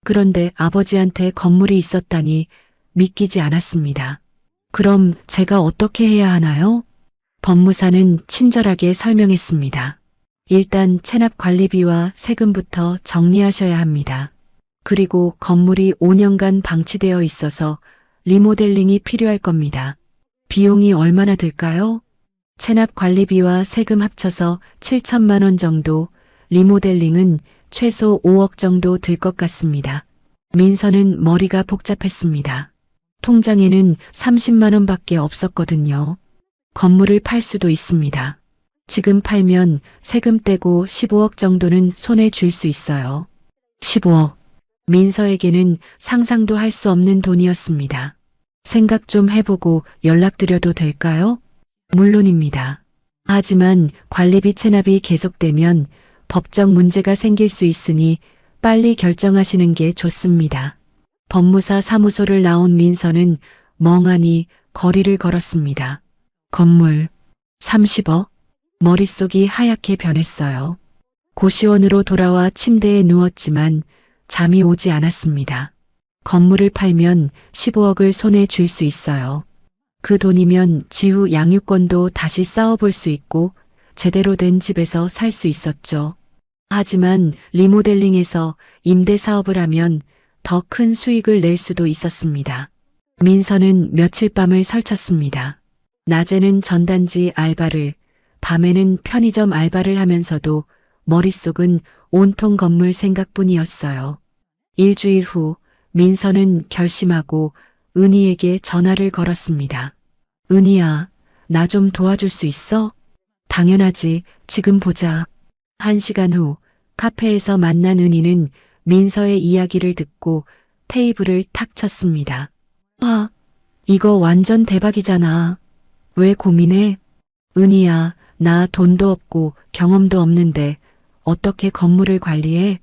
그런데 아버지한테 건물이 있었다니 믿기지 않았습니다. 그럼 제가 어떻게 해야 하나요? 법무사는 친절하게 설명했습니다. 일단 체납 관리비와 세금부터 정리하셔야 합니다. 그리고 건물이 5년간 방치되어 있어서 리모델링이 필요할 겁니다. 비용이 얼마나 들까요? 체납 관리비와 세금 합쳐서 7천만 원 정도, 리모델링은 최소 5억 정도 들 것 같습니다. 민서는 머리가 복잡했습니다. 통장에는 30만 원밖에 없었거든요. 건물을 팔 수도 있습니다. 지금 팔면 세금 떼고 15억 정도는 손에 쥘 수 있어요. 15억. 민서에게는 상상도 할 수 없는 돈이었습니다. 생각 좀 해보고 연락드려도 될까요? 물론입니다. 하지만 관리비 체납이 계속되면 법적 문제가 생길 수 있으니 빨리 결정하시는 게 좋습니다. 법무사 사무소를 나온 민서는 멍하니 거리를 걸었습니다. 건물 30억? 머릿속이 하얗게 변했어요. 고시원으로 돌아와 침대에 누웠지만 잠이 오지 않았습니다. 건물을 팔면 15억을 손에 쥘 수 있어요. 그 돈이면 지후 양육권도 다시 쌓아볼 수 있고 제대로 된 집에서 살 수 있었죠. 하지만 리모델링에서 임대 사업을 하면 더 큰 수익을 낼 수도 있었습니다. 민서는 며칠 밤을 설쳤습니다. 낮에는 전단지 알바를, 밤에는 편의점 알바를 하면서도 머릿속은 온통 건물 생각뿐이었어요. 일주일 후 민서는 결심하고 은희에게 전화를 걸었습니다. 은희야, 나 좀 도와줄 수 있어? 당연하지, 지금 보자. 1시간 후 카페에서 만난 은희는 민서의 이야기를 듣고 테이블을 탁 쳤습니다. 와, 이거 완전 대박이잖아. 왜 고민해? 은희야, 나 돈도 없고 경험도 없는데 어떻게 건물을 관리해?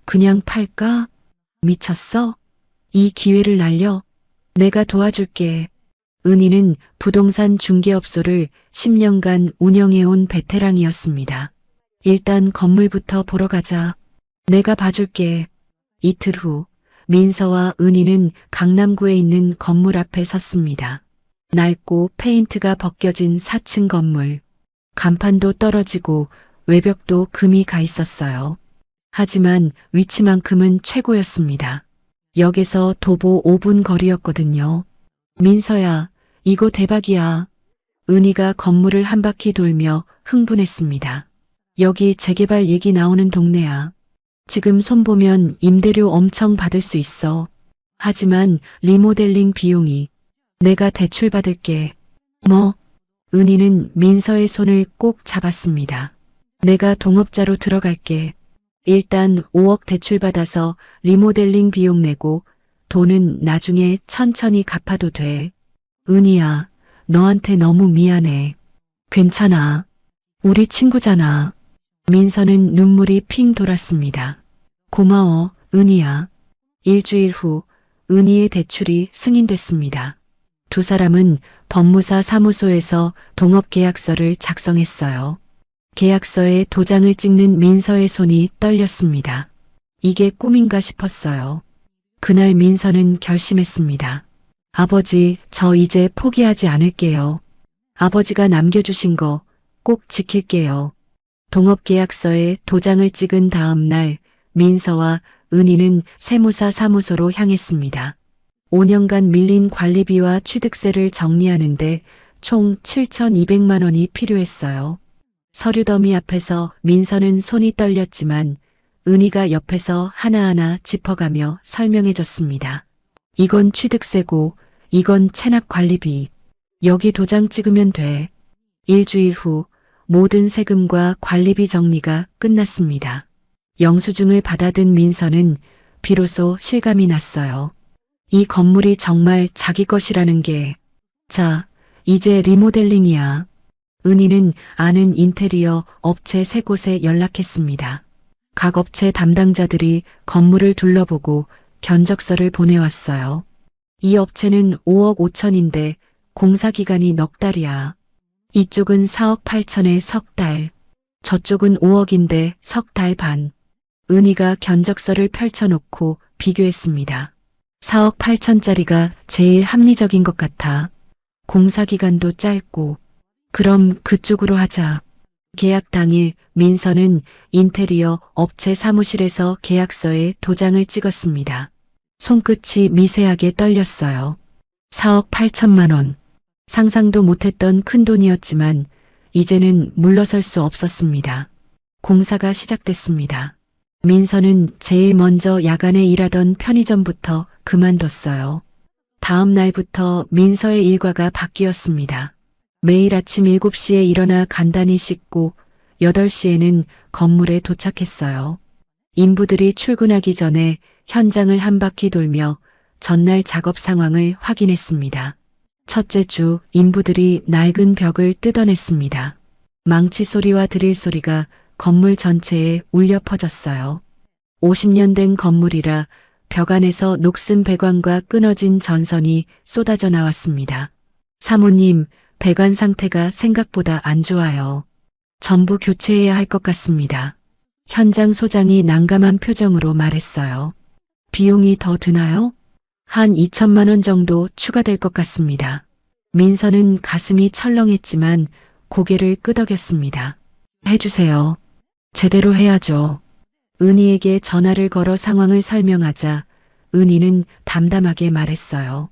그냥 팔까? 미쳤어? 이 기회를 날려? 내가 도와줄게. 은희는 부동산 중개업소를 10년간 운영해온 베테랑이었습니다. 일단 건물부터 보러 가자. 내가 봐줄게. 이틀 후 민서와 은희는 강남구에 있는 건물 앞에 섰습니다. 낡고 페인트가 벗겨진 4층 건물. 간판도 떨어지고 외벽도 금이 가 있었어요. 하지만 위치만큼은 최고였습니다. 역에서 도보 5분 거리였거든요. 민서야, 이거 대박이야. 은희가 건물을 한 바퀴 돌며 흥분했습니다. 여기 재개발 얘기 나오는 동네야. 지금 손보면 임대료 엄청 받을 수 있어. 하지만 리모델링 비용이 내가 대출 받을게. 뭐? 은희는 민서의 손을 꼭 잡았습니다. 내가 동업자로 들어갈게. 일단 5억 대출 받아서 리모델링 비용 내고 돈은 나중에 천천히 갚아도 돼. 은희야, 너한테 너무 미안해. 괜찮아. 우리 친구잖아. 민서는 눈물이 핑 돌았습니다. 고마워, 은희야. 일주일 후 은희의 대출이 승인됐습니다. 두 사람은 법무사 사무소에서 동업계약서를 작성했어요. 계약서에 도장을 찍는 민서의 손이 떨렸습니다. 이게 꿈인가 싶었어요. 그날 민서는 결심했습니다. 아버지, 저 이제 포기하지 않을게요. 아버지가 남겨주신 거 꼭 지킬게요. 동업계약서에 도장을 찍은 다음 날 민서와 은희는 세무사 사무소로 향했습니다. 5년간 밀린 관리비와 취득세를 정리하는데 총 7,200만 원이 필요했어요. 서류 더미 앞에서 민서는 손이 떨렸지만 은희가 옆에서 하나하나 짚어가며 설명해줬습니다. 이건 취득세고 이건 체납 관리비. 여기 도장 찍으면 돼. 일주일 후 모든 세금과 관리비 정리가 끝났습니다. 영수증을 받아든 민서는 비로소 실감이 났어요. 이 건물이 정말 자기 것이라는 게. 자, 이제 리모델링이야. 은희는 아는 인테리어 업체 3곳에 연락했습니다. 각 업체 담당자들이 건물을 둘러보고 견적서를 보내왔어요. 이 업체는 5억 5천인데 공사 기간이 넉 달이야. 이쪽은 4억 8천에 석 달, 저쪽은 5억인데 석 달 반. 은희가 견적서를 펼쳐놓고 비교했습니다. 4억 8천짜리가 제일 합리적인 것 같아. 공사 기간도 짧고. 그럼 그쪽으로 하자. 계약 당일 민서는 인테리어 업체 사무실에서 계약서에 도장을 찍었습니다. 손끝이 미세하게 떨렸어요. 4억 8천만 원. 상상도 못했던 큰 돈이었지만 이제는 물러설 수 없었습니다. 공사가 시작됐습니다. 민서는 제일 먼저 야간에 일하던 편의점부터 그만뒀어요. 다음 날부터 민서의 일과가 바뀌었습니다. 매일 아침 7시에 일어나 간단히 씻고 8시에는 건물에 도착했어요. 인부들이 출근하기 전에 현장을 한 바퀴 돌며 전날 작업 상황을 확인했습니다. 첫째 주 인부들이 낡은 벽을 뜯어냈습니다. 망치 소리와 드릴 소리가 건물 전체에 울려 퍼졌어요. 50년 된 건물이라 벽 안에서 녹슨 배관과 끊어진 전선이 쏟아져 나왔습니다. 사모님, 배관 상태가 생각보다 안 좋아요. 전부 교체해야 할 것 같습니다. 현장 소장이 난감한 표정으로 말했어요. 비용이 더 드나요? 한 2천만 원 정도 추가될 것 같습니다. 민서는 가슴이 철렁했지만 고개를 끄덕였습니다. 해주세요. 제대로 해야죠. 은희에게 전화를 걸어 상황을 설명하자 은희는 담담하게 말했어요.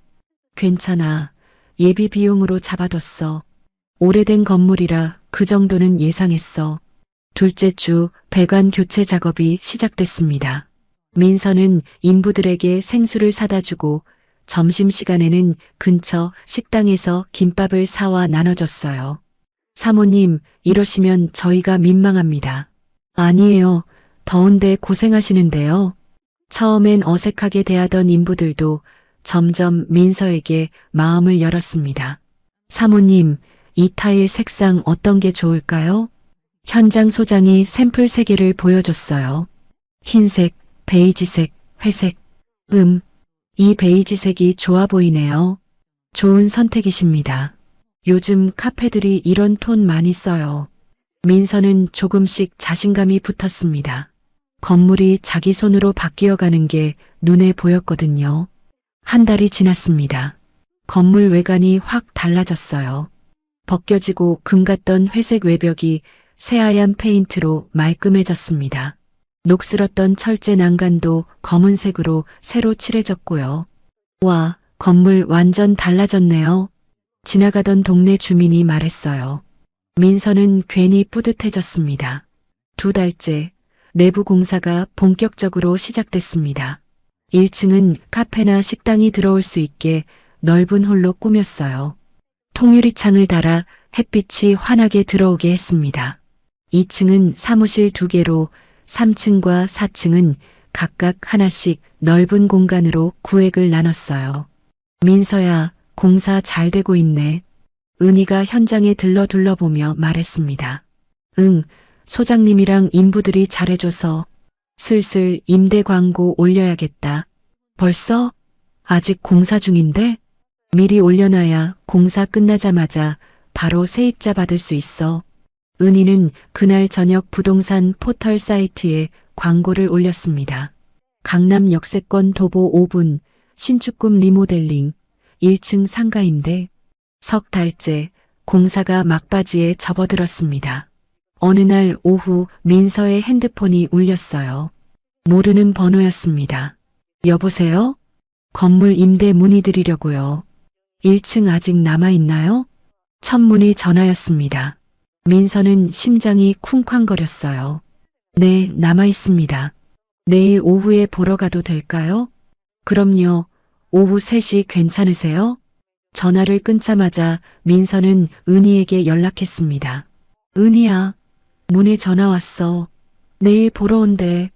괜찮아. 예비 비용으로 잡아뒀어. 오래된 건물이라 그 정도는 예상했어. 둘째 주 배관 교체 작업이 시작됐습니다. 민서는 인부들에게 생수를 사다 주고 점심시간에는 근처 식당에서 김밥을 사와 나눠줬어요. 사모님, 이러시면 저희가 민망합니다. 아니에요. 더운데 고생하시는데요. 처음엔 어색하게 대하던 인부들도 점점 민서에게 마음을 열었습니다. 사모님, 이 타일 색상 어떤 게 좋을까요? 현장 소장이 샘플 3개를 보여줬어요. 흰색, 베이지색, 회색. 이 베이지색이 좋아 보이네요. 좋은 선택이십니다. 요즘 카페들이 이런 톤 많이 써요. 민서는 조금씩 자신감이 붙었습니다. 건물이 자기 손으로 바뀌어가는 게 눈에 보였거든요. 한 달이 지났습니다. 건물 외관이 확 달라졌어요. 벗겨지고 금 같던 회색 외벽이 새하얀 페인트로 말끔해졌습니다. 녹슬었던 철제 난간도 검은색으로 새로 칠해졌고요. 와, 건물 완전 달라졌네요. 지나가던 동네 주민이 말했어요. 민서는 괜히 뿌듯해졌습니다. 2달째 내부 공사가 본격적으로 시작됐습니다. 1층은 카페나 식당이 들어올 수 있게 넓은 홀로 꾸몄어요. 통유리창을 달아 햇빛이 환하게 들어오게 했습니다. 2층은 사무실 2개로 3층과 4층은 각각 하나씩 넓은 공간으로 구획을 나눴어요. 민서야, 공사 잘 되고 있네. 은희가 현장에 둘러보며 말했습니다. 응, 소장님이랑 인부들이 잘해줘서 슬슬 임대 광고 올려야겠다. 벌써? 아직 공사 중인데? 미리 올려놔야 공사 끝나자마자 바로 세입자 받을 수 있어. 은희는 그날 저녁 부동산 포털 사이트에 광고를 올렸습니다. 강남 역세권 도보 5분, 신축급 리모델링, 1층 상가임대. 석 달째 공사가 막바지에 접어들었습니다. 어느 날 오후 민서의 핸드폰이 울렸어요. 모르는 번호였습니다. 여보세요? 건물 임대 문의드리려고요. 1층 아직 남아있나요? 첫 문의 전화였습니다. 민서는 심장이 쿵쾅거렸어요. 네, 남아있습니다. 내일 오후에 보러 가도 될까요? 그럼요. 오후 3시 괜찮으세요? 전화를 끊자마자 민서는 은희에게 연락했습니다. 은희야, 문에 전화 왔어. 내일 보러 온대.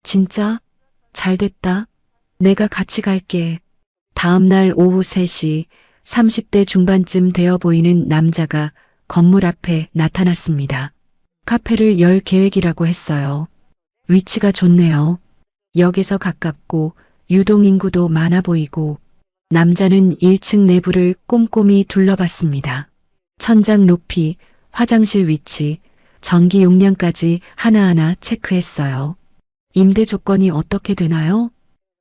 진짜? 잘 됐다. 내가 같이 갈게. 다음 날 오후 3시 30대 중반쯤 되어 보이는 남자가 건물 앞에 나타났습니다. 카페를 열 계획이라고 했어요. 위치가 좋네요. 역에서 가깝고 유동인구도 많아 보이고. 남자는 1층 내부를 꼼꼼히 둘러봤습니다. 천장 높이, 화장실 위치, 전기 용량까지 하나하나 체크했어요. 임대 조건이 어떻게 되나요?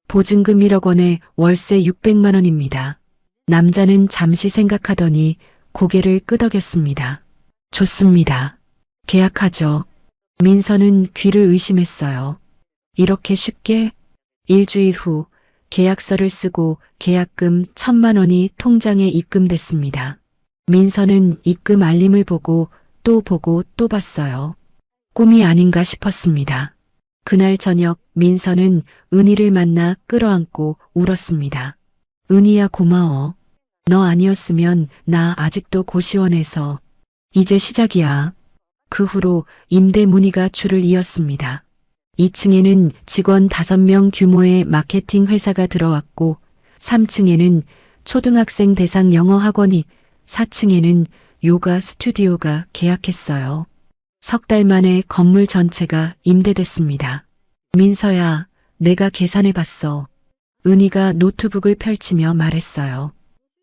보증금 1억 원에 월세 600만 원입니다. 남자는 잠시 생각하더니 고개를 끄덕였습니다. 좋습니다. 계약하죠. 민서는 귀를 의심했어요. 이렇게 쉽게? 일주일 후 계약서를 쓰고 계약금 1,000만 원이 통장에 입금됐습니다. 민서는 입금 알림을 보고 또 봤어요. 꿈이 아닌가 싶었습니다. 그날 저녁 민서는 은희를 만나 끌어안고 울었습니다. 은희야 고마워. 너 아니었으면 나 아직도 고시원에서. 이제 시작이야. 그 후로 임대 문의가 줄을 이었습니다. 2층에는 직원 5명 규모의 마케팅 회사가 들어왔고 3층에는 초등학생 대상 영어 학원이 4층에는 요가 스튜디오가 계약했어요. 석 달 만에 건물 전체가 임대됐습니다. 민서야, 내가 계산해봤어. 은희가 노트북을 펼치며 말했어요.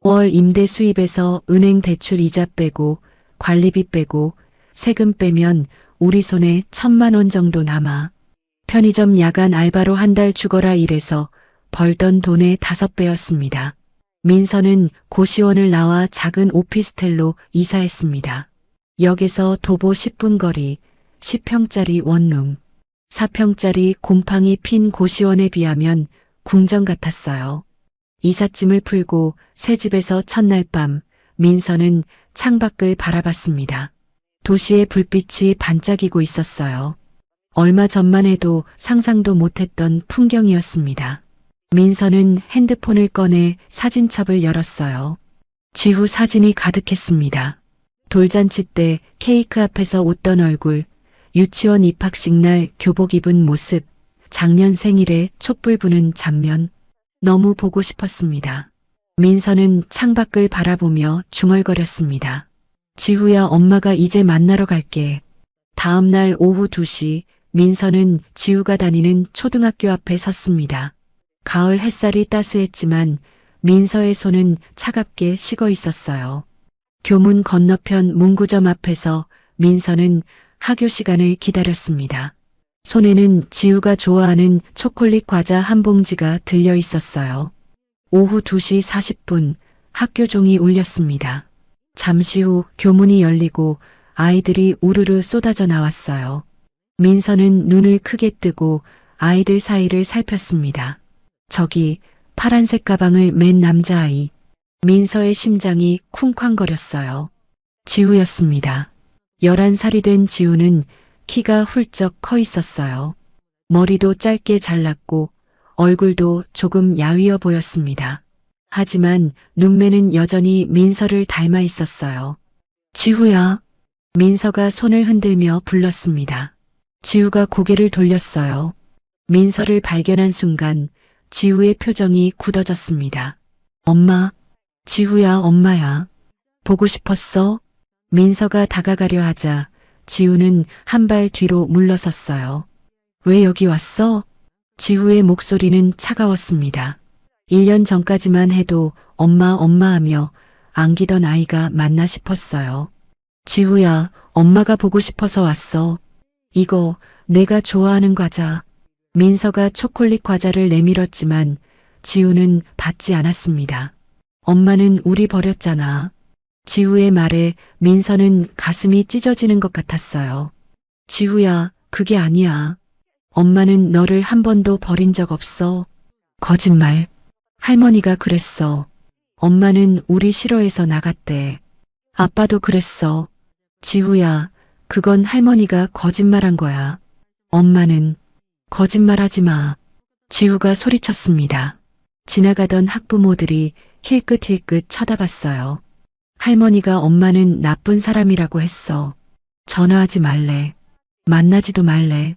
월 임대 수입에서 은행 대출 이자 빼고 관리비 빼고 세금 빼면 우리 손에 1,000만 원 정도 남아. 편의점 야간 알바로 한 달 죽어라 일해서 벌던 돈의 5배였습니다. 민서는 고시원을 나와 작은 오피스텔로 이사했습니다. 역에서 도보 10분 거리, 10평짜리 원룸, 4평짜리 곰팡이 핀 고시원에 비하면 궁전 같았어요. 이삿짐을 풀고 새 집에서 첫날 밤 민서는 창밖을 바라봤습니다. 도시의 불빛이 반짝이고 있었어요. 얼마 전만 해도 상상도 못했던 풍경이었습니다. 민서는 핸드폰을 꺼내 사진첩을 열었어요. 지후 사진이 가득했습니다. 돌잔치 때 케이크 앞에서 웃던 얼굴, 유치원 입학식 날 교복 입은 모습, 작년 생일에 촛불 부는 장면. 너무 보고 싶었습니다. 민서는 창밖을 바라보며 중얼거렸습니다. 지후야, 엄마가 이제 만나러 갈게. 다음 날 오후 2시 민서는 지우가 다니는 초등학교 앞에 섰습니다. 가을 햇살이 따스했지만 민서의 손은 차갑게 식어 있었어요. 교문 건너편 문구점 앞에서 민서는 하교 시간을 기다렸습니다. 손에는 지우가 좋아하는 초콜릿 과자 한 봉지가 들려 있었어요. 오후 2시 40분 학교 종이 울렸습니다. 잠시 후 교문이 열리고 아이들이 우르르 쏟아져 나왔어요. 민서는 눈을 크게 뜨고 아이들 사이를 살폈습니다. 저기 파란색 가방을 맨 남자아이. 민서의 심장이 쿵쾅거렸어요. 지우였습니다. 11살이 된 지우는 키가 훌쩍 커 있었어요. 머리도 짧게 잘랐고 얼굴도 조금 야위어 보였습니다. 하지만 눈매는 여전히 민서를 닮아 있었어요. 지우야. 민서가 손을 흔들며 불렀습니다. 지우가 고개를 돌렸어요. 민서를 발견한 순간 지우의 표정이 굳어졌습니다. 엄마. 지우야, 엄마야. 보고 싶었어? 민서가 다가가려 하자 지우는 한 발 뒤로 물러섰어요. 왜 여기 왔어? 지우의 목소리는 차가웠습니다. 1년 전까지만 해도 엄마 하며 안기던 아이가 맞나 싶었어요. 지우야, 엄마가 보고 싶어서 왔어. 이거 내가 좋아하는 과자. 민서가 초콜릿 과자를 내밀었지만 지우는 받지 않았습니다. 엄마는 우리 버렸잖아. 지우의 말에 민서는 가슴이 찢어지는 것 같았어요. 지우야, 그게 아니야. 엄마는 너를 한 번도 버린 적 없어. 거짓말. 할머니가 그랬어. 엄마는 우리 싫어해서 나갔대. 아빠도 그랬어. 지우야, 그건 할머니가 거짓말한 거야. 엄마는. 거짓말하지 마. 지우가 소리쳤습니다. 지나가던 학부모들이 힐끗힐끗 쳐다봤어요. 할머니가 엄마는 나쁜 사람이라고 했어. 전화하지 말래. 만나지도 말래.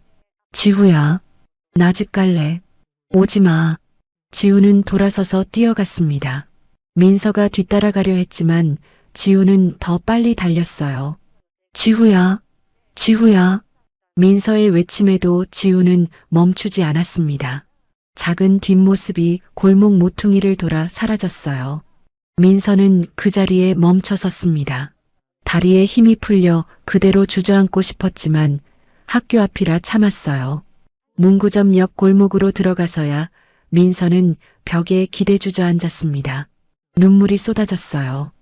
지우야, 나 집 갈래. 오지 마. 지우는 돌아서서 뛰어갔습니다. 민서가 뒤따라가려 했지만 지우는 더 빨리 달렸어요. 지우야, 지우야. 민서의 외침에도 지우는 멈추지 않았습니다. 작은 뒷모습이 골목 모퉁이를 돌아 사라졌어요. 민서는 그 자리에 멈춰 섰습니다. 다리에 힘이 풀려 그대로 주저앉고 싶었지만 학교 앞이라 참았어요. 문구점 옆 골목으로 들어가서야 민서는 벽에 기대 주저앉았습니다. 눈물이 쏟아졌어요.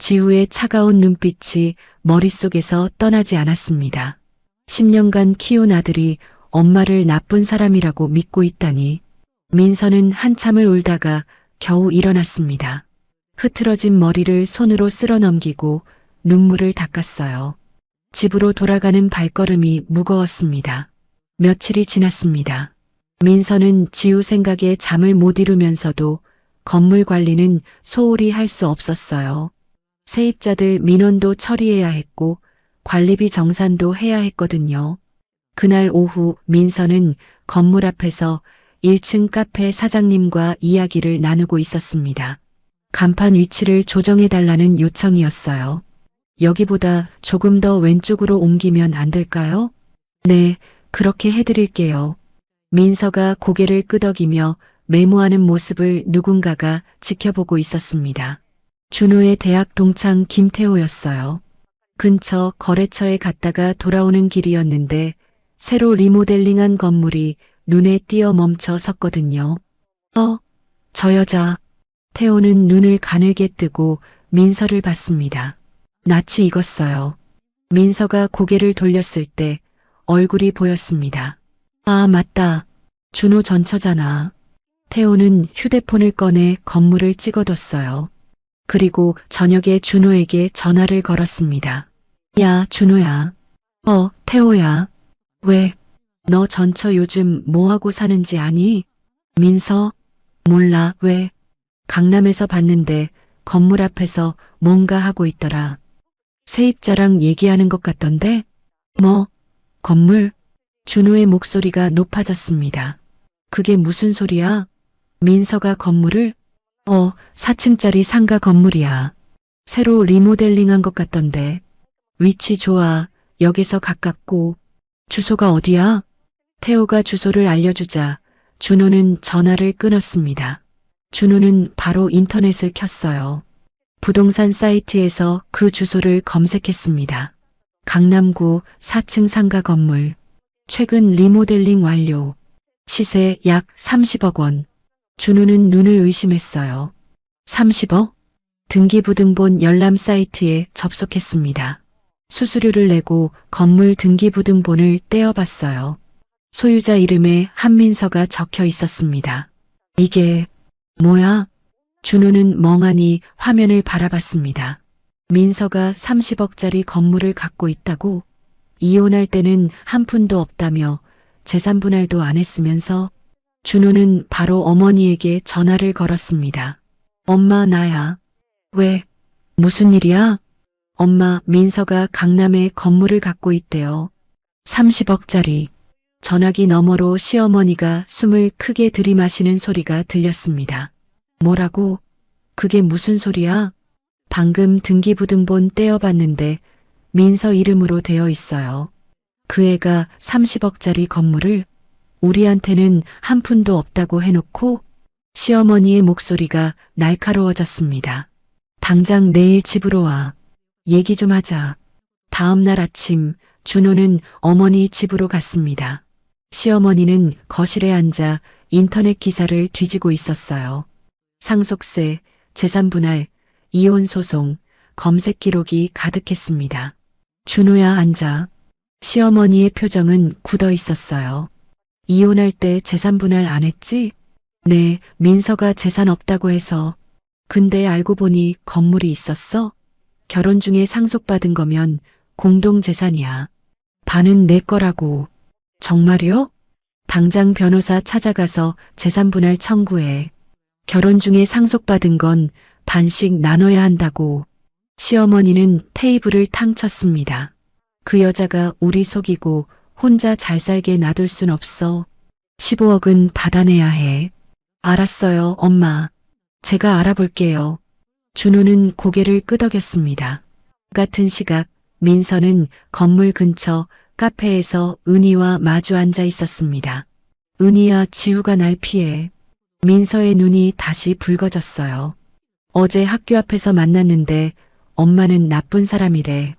지우의 차가운 눈빛이 머릿속에서 떠나지 않았습니다. 10년간 키운 아들이 엄마를 나쁜 사람이라고 믿고 있다니. 민서는 한참을 울다가 겨우 일어났습니다. 흐트러진 머리를 손으로 쓸어 넘기고 눈물을 닦았어요. 집으로 돌아가는 발걸음이 무거웠습니다. 며칠이 지났습니다. 민서는 지우 생각에 잠을 못 이루면서도 건물 관리는 소홀히 할 수 없었어요. 세입자들 민원도 처리해야 했고 관리비 정산도 해야 했거든요. 그날 오후 민서는 건물 앞에서 1층 카페 사장님과 이야기를 나누고 있었습니다. 간판 위치를 조정해달라는 요청이었어요. 여기보다 조금 더 왼쪽으로 옮기면 안 될까요? 네, 그렇게 해드릴게요. 민서가 고개를 끄덕이며 메모하는 모습을 누군가가 지켜보고 있었습니다. 준호의 대학 동창 김태호였어요. 근처 거래처에 갔다가 돌아오는 길이었는데 새로 리모델링한 건물이 눈에 띄어 멈춰 섰거든요. 저 여자. 태호는 눈을 가늘게 뜨고 민서를 봤습니다. 낯이 익었어요. 민서가 고개를 돌렸을 때 얼굴이 보였습니다. 아, 맞다. 준호 전처잖아. 태호는 휴대폰을 꺼내 건물을 찍어뒀어요. 그리고 저녁에 준호에게 전화를 걸었습니다. 야, 준호야. 태호야. 왜? 너 전처 요즘 뭐하고 사는지 아니? 민서? 몰라, 왜? 강남에서 봤는데 건물 앞에서 뭔가 하고 있더라. 세입자랑 얘기하는 것 같던데? 뭐? 건물? 준호의 목소리가 높아졌습니다. 그게 무슨 소리야? 민서가 건물을? 4층짜리 상가 건물이야. 새로 리모델링한 것 같던데. 위치 좋아. 역에서 가깝고. 주소가 어디야? 태호가 주소를 알려주자 준호는 전화를 끊었습니다. 준호는 바로 인터넷을 켰어요. 부동산 사이트에서 그 주소를 검색했습니다. 강남구 4층 상가 건물. 최근 리모델링 완료. 시세 약 30억 원. 준호는 눈을 의심했어요. 30억? 등기부등본 열람 사이트에 접속했습니다. 수수료를 내고 건물 등기부등본을 떼어봤어요. 소유자 이름에 한민서가 적혀 있었습니다. 이게 뭐야? 준호는 멍하니 화면을 바라봤습니다. 민서가 30억짜리 건물을 갖고 있다고? 이혼할 때는 한 푼도 없다며 재산 분할도 안 했으면서 준호는 바로 어머니에게 전화를 걸었습니다. 엄마, 나야. 왜? 무슨 일이야? 엄마, 민서가 강남에 건물을 갖고 있대요. 30억짜리. 전화기 너머로 시어머니가 숨을 크게 들이마시는 소리가 들렸습니다. 뭐라고? 그게 무슨 소리야? 방금 등기부등본 떼어봤는데 민서 이름으로 되어 있어요. 그 애가 30억짜리 건물을 우리한테는 한 푼도 없다고 해놓고. 시어머니의 목소리가 날카로워졌습니다. 당장 내일 집으로 와. 얘기 좀 하자. 다음 날 아침 준호는 어머니 집으로 갔습니다. 시어머니는 거실에 앉아 인터넷 기사를 뒤지고 있었어요. 상속세, 재산분할, 이혼소송, 검색 기록이 가득했습니다. 준호야, 앉아. 시어머니의 표정은 굳어 있었어요. 이혼할 때 재산분할 안 했지? 네, 민서가 재산 없다고 해서. 근데 알고 보니 건물이 있었어? 결혼 중에 상속받은 거면 공동재산이야. 반은 내 거라고. 정말요? 당장 변호사 찾아가서 재산분할 청구해. 결혼 중에 상속받은 건 반씩 나눠야 한다고. 시어머니는 테이블을 탕 쳤습니다. 그 여자가 우리 속이고 혼자 잘 살게 놔둘 순 없어. 15억은 받아내야 해. 알았어요, 엄마. 제가 알아볼게요. 준호는 고개를 끄덕였습니다. 같은 시각 민서는 건물 근처 카페에서 은희와 마주 앉아 있었습니다. 은희야, 지우가 날 피해. 민서의 눈이 다시 붉어졌어요. 어제 학교 앞에서 만났는데 엄마는 나쁜 사람이래.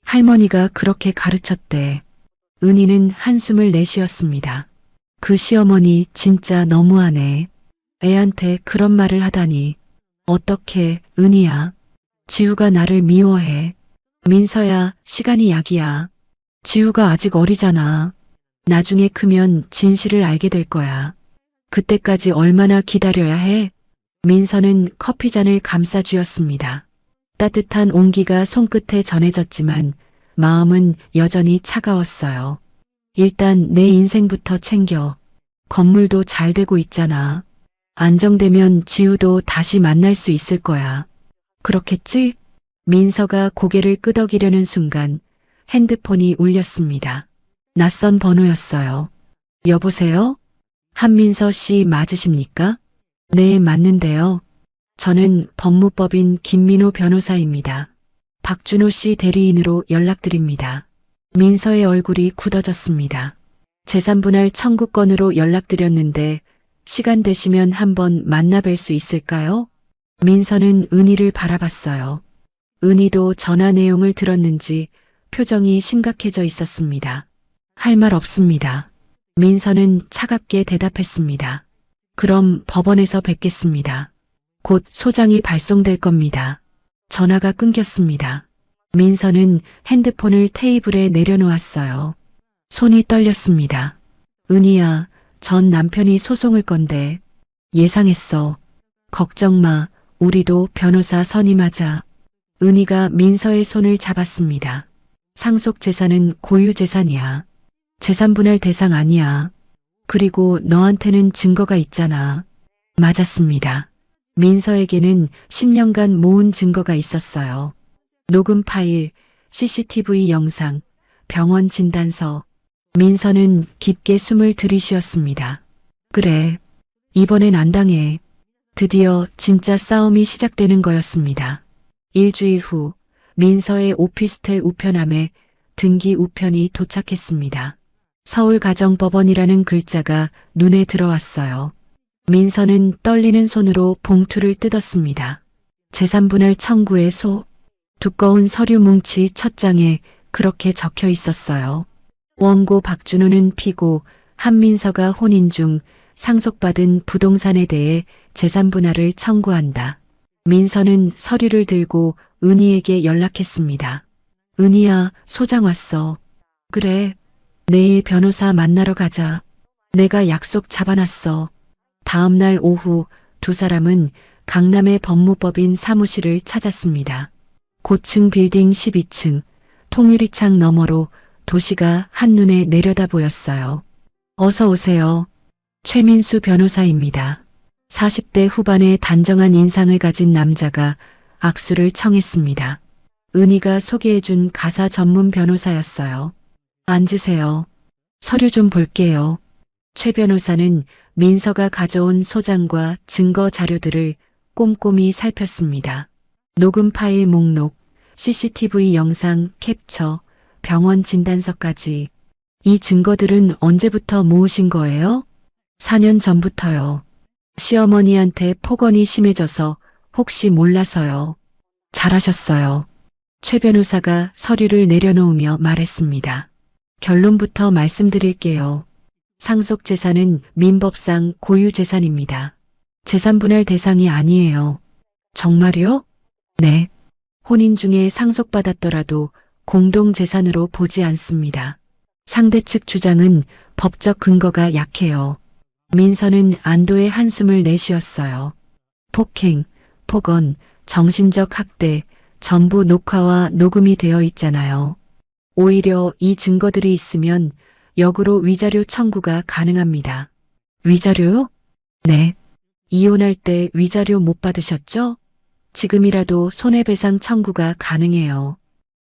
할머니가 그렇게 가르쳤대. 은희는 한숨을 내쉬었습니다. 그 시어머니 진짜 너무하네. 애한테 그런 말을 하다니. 어떻게, 은희야. 지우가 나를 미워해. 민서야, 시간이 약이야. 지우가 아직 어리잖아. 나중에 크면 진실을 알게 될 거야. 그때까지 얼마나 기다려야 해? 민서는 커피잔을 감싸 쥐었습니다. 따뜻한 온기가 손끝에 전해졌지만 마음은 여전히 차가웠어요. 일단 내 인생부터 챙겨. 건물도 잘 되고 있잖아. 안정되면 지우도 다시 만날 수 있을 거야. 그렇겠지? 민서가 고개를 끄덕이려는 순간 핸드폰이 울렸습니다. 낯선 번호였어요. 여보세요? 한민서 씨 맞으십니까? 네, 맞는데요. 저는 법무법인 김민호 변호사입니다. 박준호 씨 대리인으로 연락드립니다. 민서의 얼굴이 굳어졌습니다. 재산분할 청구건으로 연락드렸는데 시간 되시면 한번 만나 뵐 수 있을까요? 민서는 은희를 바라봤어요. 은희도 전화 내용을 들었는지 표정이 심각해져 있었습니다. 할 말 없습니다. 민서는 차갑게 대답했습니다. 그럼 법원에서 뵙겠습니다. 곧 소장이 발송될 겁니다. 전화가 끊겼습니다. 민서는 핸드폰을 테이블에 내려놓았어요. 손이 떨렸습니다. 은희야, 전 남편이 소송을 건데. 예상했어. 걱정 마. 우리도 변호사 선임하자. 은희가 민서의 손을 잡았습니다. 상속 재산은 고유 재산이야. 재산분할 대상 아니야. 그리고 너한테는 증거가 있잖아. 맞았습니다. 민서에게는 10년간 모은 증거가 있었어요. 녹음 파일, CCTV 영상, 병원 진단서. 민서는 깊게 숨을 들이쉬었습니다. 그래, 이번엔 안 당해. 드디어 진짜 싸움이 시작되는 거였습니다. 일주일 후 민서의 오피스텔 우편함에 등기 우편이 도착했습니다. 서울가정법원이라는 글자가 눈에 들어왔어요. 민서는 떨리는 손으로 봉투를 뜯었습니다. 재산분할 청구의 두꺼운 서류 뭉치 첫 장에 그렇게 적혀 있었어요. 원고 박준호는 피고, 한민서가 혼인 중 상속받은 부동산에 대해 재산분할을 청구한다. 민서는 서류를 들고 은희에게 연락했습니다. 은희야, 소장 왔어. 그래, 내일 변호사 만나러 가자. 내가 약속 잡아놨어. 다음 날 오후 두 사람은 강남의 법무법인 사무실을 찾았습니다. 고층 빌딩 12층, 통유리창 너머로 도시가 한눈에 내려다 보였어요. 어서 오세요. 최민수 변호사입니다. 40대 후반의 단정한 인상을 가진 남자가 악수를 청했습니다. 은희가 소개해준 가사 전문 변호사였어요. 앉으세요. 서류 좀 볼게요. 최 변호사는 민서가 가져온 소장과 증거 자료들을 꼼꼼히 살폈습니다. 녹음 파일 목록, CCTV 영상 캡처, 병원 진단서까지. 이 증거들은 언제부터 모으신 거예요? 4년 전부터요. 시어머니한테 폭언이 심해져서 혹시 몰라서요. 잘하셨어요. 최 변호사가 서류를 내려놓으며 말했습니다. 결론부터 말씀드릴게요. 상속 재산은 민법상 고유 재산입니다. 재산분할 대상이 아니에요. 정말요? 네. 혼인 중에 상속받았더라도 공동재산으로 보지 않습니다. 상대 측 주장은 법적 근거가 약해요. 민서는 안도의 한숨을 내쉬었어요. 폭행, 폭언, 정신적 학대, 전부 녹화와 녹음이 되어 있잖아요. 오히려 이 증거들이 있으면 역으로 위자료 청구가 가능합니다. 위자료요? 네. 이혼할 때 위자료 못 받으셨죠? 지금이라도 손해배상 청구가 가능해요.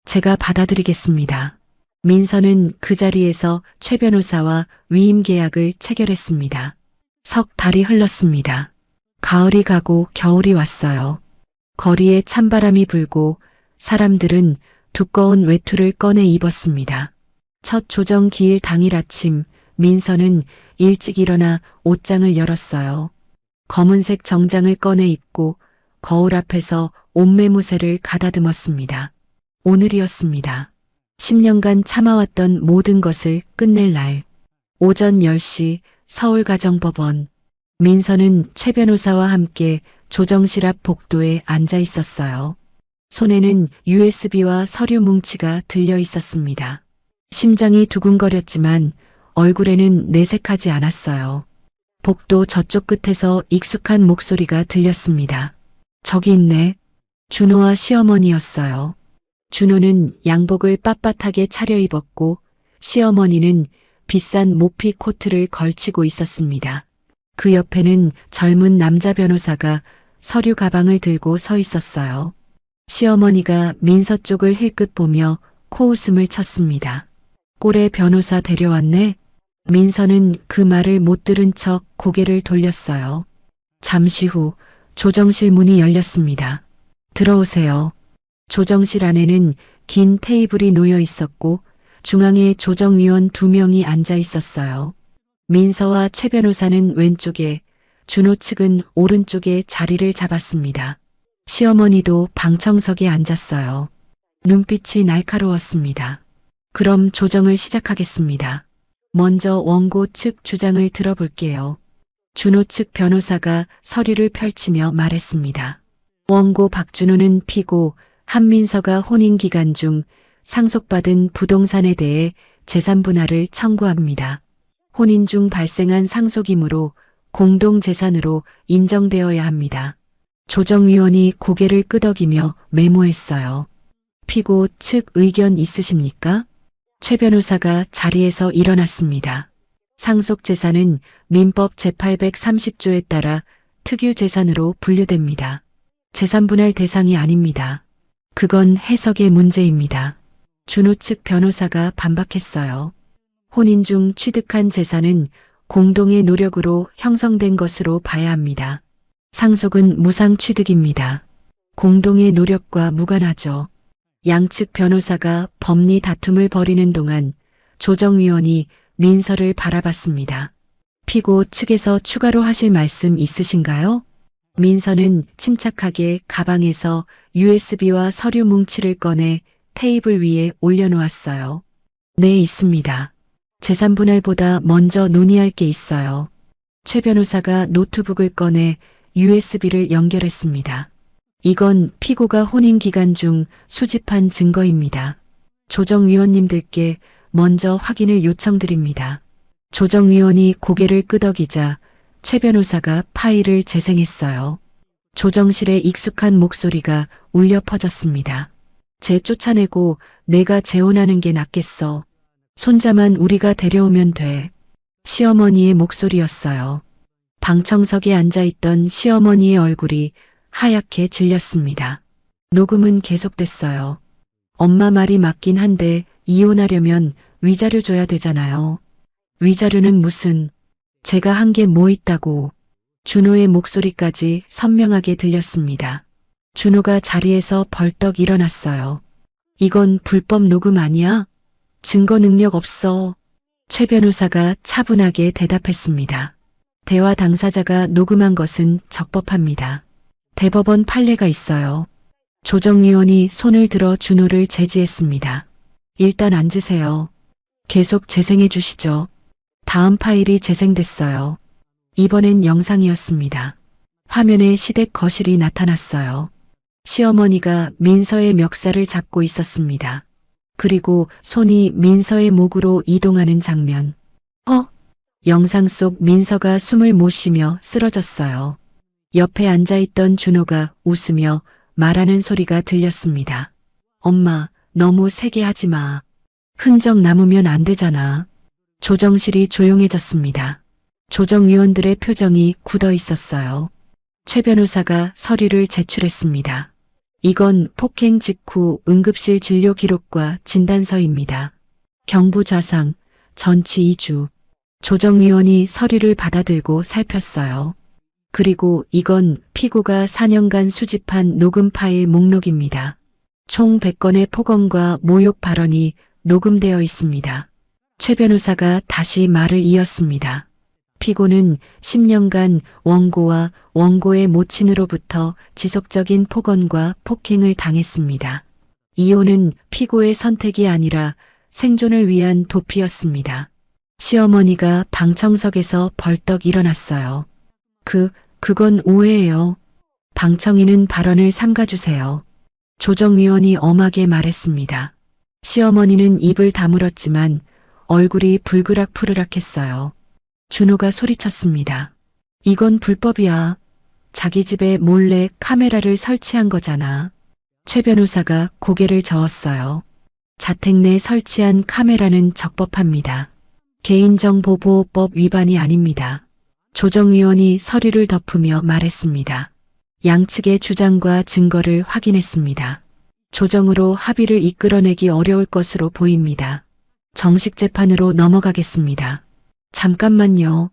제가 받아드리겠습니다. 민서는 그 자리에서 최 변호사와 위임 계약을 체결했습니다. 석 달이 흘렀습니다. 가을이 가고 겨울이 왔어요. 거리에 찬바람이 불고 사람들은 두꺼운 외투를 꺼내 입었습니다. 첫 조정 기일 당일 아침 민서는 일찍 일어나 옷장을 열었어요. 검은색 정장을 꺼내 입고 거울 앞에서 옷매무새를 가다듬었습니다. 오늘이었습니다. 10년간 참아왔던 모든 것을 끝낼 날. 오전 10시 서울가정법원. 민서는 최 변호사와 함께 조정실 앞 복도에 앉아 있었어요. 손에는 USB와 서류 뭉치가 들려 있었습니다. 심장이 두근거렸지만 얼굴에는 내색하지 않았어요. 복도 저쪽 끝에서 익숙한 목소리가 들렸습니다. 저기 있네. 준호와 시어머니였어요. 준호는 양복을 빳빳하게 차려입었고 시어머니는 비싼 모피 코트를 걸치고 있었습니다. 그 옆에는 젊은 남자 변호사가 서류 가방을 들고 서 있었어요. 시어머니가 민서 쪽을 힐끗 보며 코웃음을 쳤습니다. 꼴에 변호사 데려왔네? 민서는 그 말을 못 들은 척 고개를 돌렸어요. 잠시 후 조정실 문이 열렸습니다. 들어오세요. 조정실 안에는 긴 테이블이 놓여 있었고 중앙에 조정위원 2명이 앉아 있었어요. 민서와 최 변호사는 왼쪽에, 준호 측은 오른쪽에 자리를 잡았습니다. 시어머니도 방청석에 앉았어요. 눈빛이 날카로웠습니다. 그럼 조정을 시작하겠습니다. 먼저 원고 측 주장을 들어볼게요. 준호 측 변호사가 서류를 펼치며 말했습니다. 원고 박준호는 피고 한민서가 혼인 기간 중 상속받은 부동산에 대해 재산 분할을 청구합니다. 혼인 중 발생한 상속이므로 공동재산으로 인정되어야 합니다. 조정위원이 고개를 끄덕이며 메모했어요. 피고 측 의견 있으십니까? 최 변호사가 자리에서 일어났습니다. 상속재산은 민법 제830조에 따라 특유재산으로 분류됩니다. 재산분할 대상이 아닙니다. 그건 해석의 문제입니다. 준호 측 변호사가 반박했어요. 혼인 중 취득한 재산은 공동의 노력으로 형성된 것으로 봐야 합니다. 상속은 무상 취득입니다. 공동의 노력과 무관하죠. 양측 변호사가 법리 다툼을 벌이는 동안 조정위원이 민서를 바라봤습니다. 피고 측에서 추가로 하실 말씀 있으신가요? 민서는 침착하게 가방에서 USB와 서류 뭉치를 꺼내 테이블 위에 올려놓았어요. 네, 있습니다. 재산 분할보다 먼저 논의할 게 있어요. 최 변호사가 노트북을 꺼내 USB를 연결했습니다. 이건 피고가 혼인 기간 중 수집한 증거입니다. 조정위원님들께 먼저 확인을 요청드립니다. 조정위원이 고개를 끄덕이자 최 변호사가 파일을 재생했어요. 조정실의 익숙한 목소리가 울려 퍼졌습니다. 쟤 쫓아내고 내가 재혼하는 게 낫겠어. 손자만 우리가 데려오면 돼. 시어머니의 목소리였어요. 방청석에 앉아있던 시어머니의 얼굴이 하얗게 질렸습니다. 녹음은 계속됐어요. 엄마 말이 맞긴 한데 이혼하려면 위자료 줘야 되잖아요. 위자료는 무슨, 제가 한 게 뭐 있다고. 준호의 목소리까지 선명하게 들렸습니다. 준호가 자리에서 벌떡 일어났어요. 이건 불법 녹음 아니야? 증거 능력 없어. 최 변호사가 차분하게 대답했습니다. 대화 당사자가 녹음한 것은 적법합니다. 대법원 판례가 있어요. 조정위원이 손을 들어 준호를 제지했습니다. 일단 앉으세요. 계속 재생해 주시죠. 다음 파일이 재생됐어요. 이번엔 영상이었습니다. 화면에 시댁 거실이 나타났어요. 시어머니가 민서의 멱살을 잡고 있었습니다. 그리고 손이 민서의 목으로 이동하는 장면. 영상 속 민서가 숨을 못 쉬며 쓰러졌어요. 옆에 앉아있던 준호가 웃으며 말하는 소리가 들렸습니다. 엄마, 너무 세게 하지 마. 흔적 남으면 안 되잖아. 조정실이 조용해졌습니다. 조정위원들의 표정이 굳어 있었어요. 최 변호사가 서류를 제출했습니다. 이건 폭행 직후 응급실 진료 기록과 진단서입니다. 경부 좌상, 전치 2주. 조정위원이 서류를 받아들고 살폈어요. 그리고 이건 피고가 4년간 수집한 녹음 파일 목록입니다. 총 100건의 폭언과 모욕 발언이 녹음되어 있습니다. 최 변호사가 다시 말을 이었습니다. 피고는 10년간 원고와 원고의 모친으로부터 지속적인 폭언과 폭행을 당했습니다. 이혼은 피고의 선택이 아니라 생존을 위한 도피였습니다. 시어머니가 방청석에서 벌떡 일어났어요. 그건 오해예요. 방청인은 발언을 삼가주세요. 조정위원이 엄하게 말했습니다. 시어머니는 입을 다물었지만 얼굴이 불그락푸르락했어요. 준호가 소리쳤습니다. 이건 불법이야. 자기 집에 몰래 카메라를 설치한 거잖아. 최 변호사가 고개를 저었어요. 자택 내 설치한 카메라는 적법합니다. 개인정보보호법 위반이 아닙니다. 조정위원이 서류를 덮으며 말했습니다. 양측의 주장과 증거를 확인했습니다. 조정으로 합의를 이끌어내기 어려울 것으로 보입니다. 정식 재판으로 넘어가겠습니다. 잠깐만요.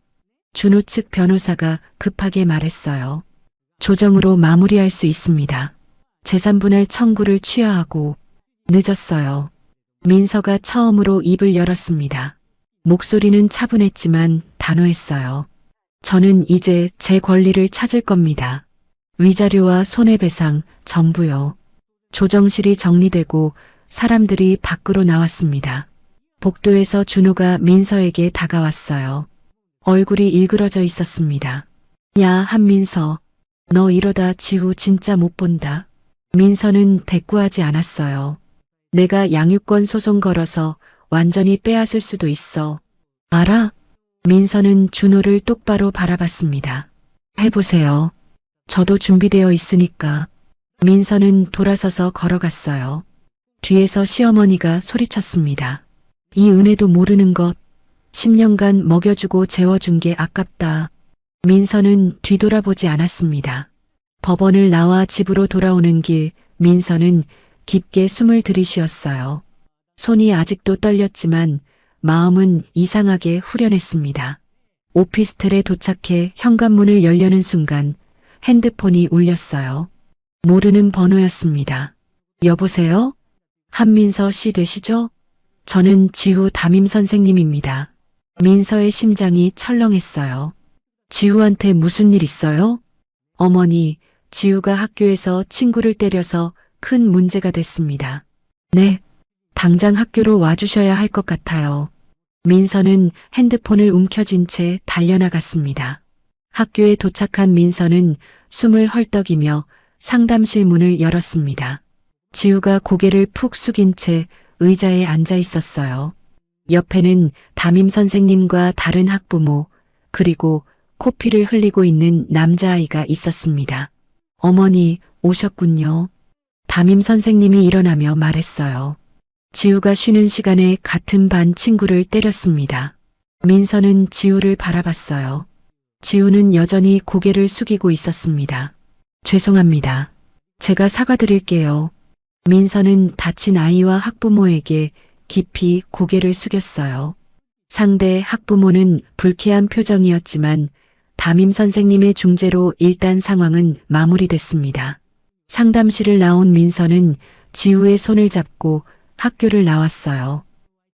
준호 측 변호사가 급하게 말했어요. 조정으로 마무리할 수 있습니다. 재산분할 청구를 취하하고 늦었어요. 민서가 처음으로 입을 열었습니다. 목소리는 차분했지만 단호했어요. 저는 이제 제 권리를 찾을 겁니다. 위자료와 손해배상 전부요. 조정실이 정리되고 사람들이 밖으로 나왔습니다. 복도에서 준호가 민서에게 다가왔어요. 얼굴이 일그러져 있었습니다. 야, 한민서. 너 이러다 지후 진짜 못 본다. 민서는 대꾸하지 않았어요. 내가 양육권 소송 걸어서 완전히 빼앗을 수도 있어. 알아? 민서는 준호를 똑바로 바라봤습니다. 해보세요. 저도 준비되어 있으니까. 민서는 돌아서서 걸어갔어요. 뒤에서 시어머니가 소리쳤습니다. 이 은혜도 모르는 것. 10년간 먹여주고 재워준 게 아깝다. 민서는 뒤돌아보지 않았습니다. 법원을 나와 집으로 돌아오는 길, 민서는 깊게 숨을 들이쉬었어요. 손이 아직도 떨렸지만 마음은 이상하게 후련했습니다. 오피스텔에 도착해 현관문을 열려는 순간 핸드폰이 울렸어요. 모르는 번호였습니다. 여보세요? 한민서 씨 되시죠? 저는 지후 담임 선생님입니다. 민서의 심장이 철렁했어요. 지후한테 무슨 일 있어요? 어머니, 지후가 학교에서 친구를 때려서 큰 문제가 됐습니다. 네, 당장 학교로 와주셔야 할 것 같아요. 민서는 핸드폰을 움켜쥔 채 달려나갔습니다. 학교에 도착한 민서는 숨을 헐떡이며 상담실 문을 열었습니다. 지우가 고개를 푹 숙인 채 의자에 앉아 있었어요. 옆에는 담임 선생님과 다른 학부모, 그리고 코피를 흘리고 있는 남자아이가 있었습니다. 어머니, 오셨군요. 담임 선생님이 일어나며 말했어요. 지우가 쉬는 시간에 같은 반 친구를 때렸습니다. 민서는 지우를 바라봤어요. 지우는 여전히 고개를 숙이고 있었습니다. 죄송합니다. 제가 사과드릴게요. 민서는 다친 아이와 학부모에게 깊이 고개를 숙였어요. 상대 학부모는 불쾌한 표정이었지만 담임 선생님의 중재로 일단 상황은 마무리됐습니다. 상담실을 나온 민서는 지우의 손을 잡고 학교를 나왔어요.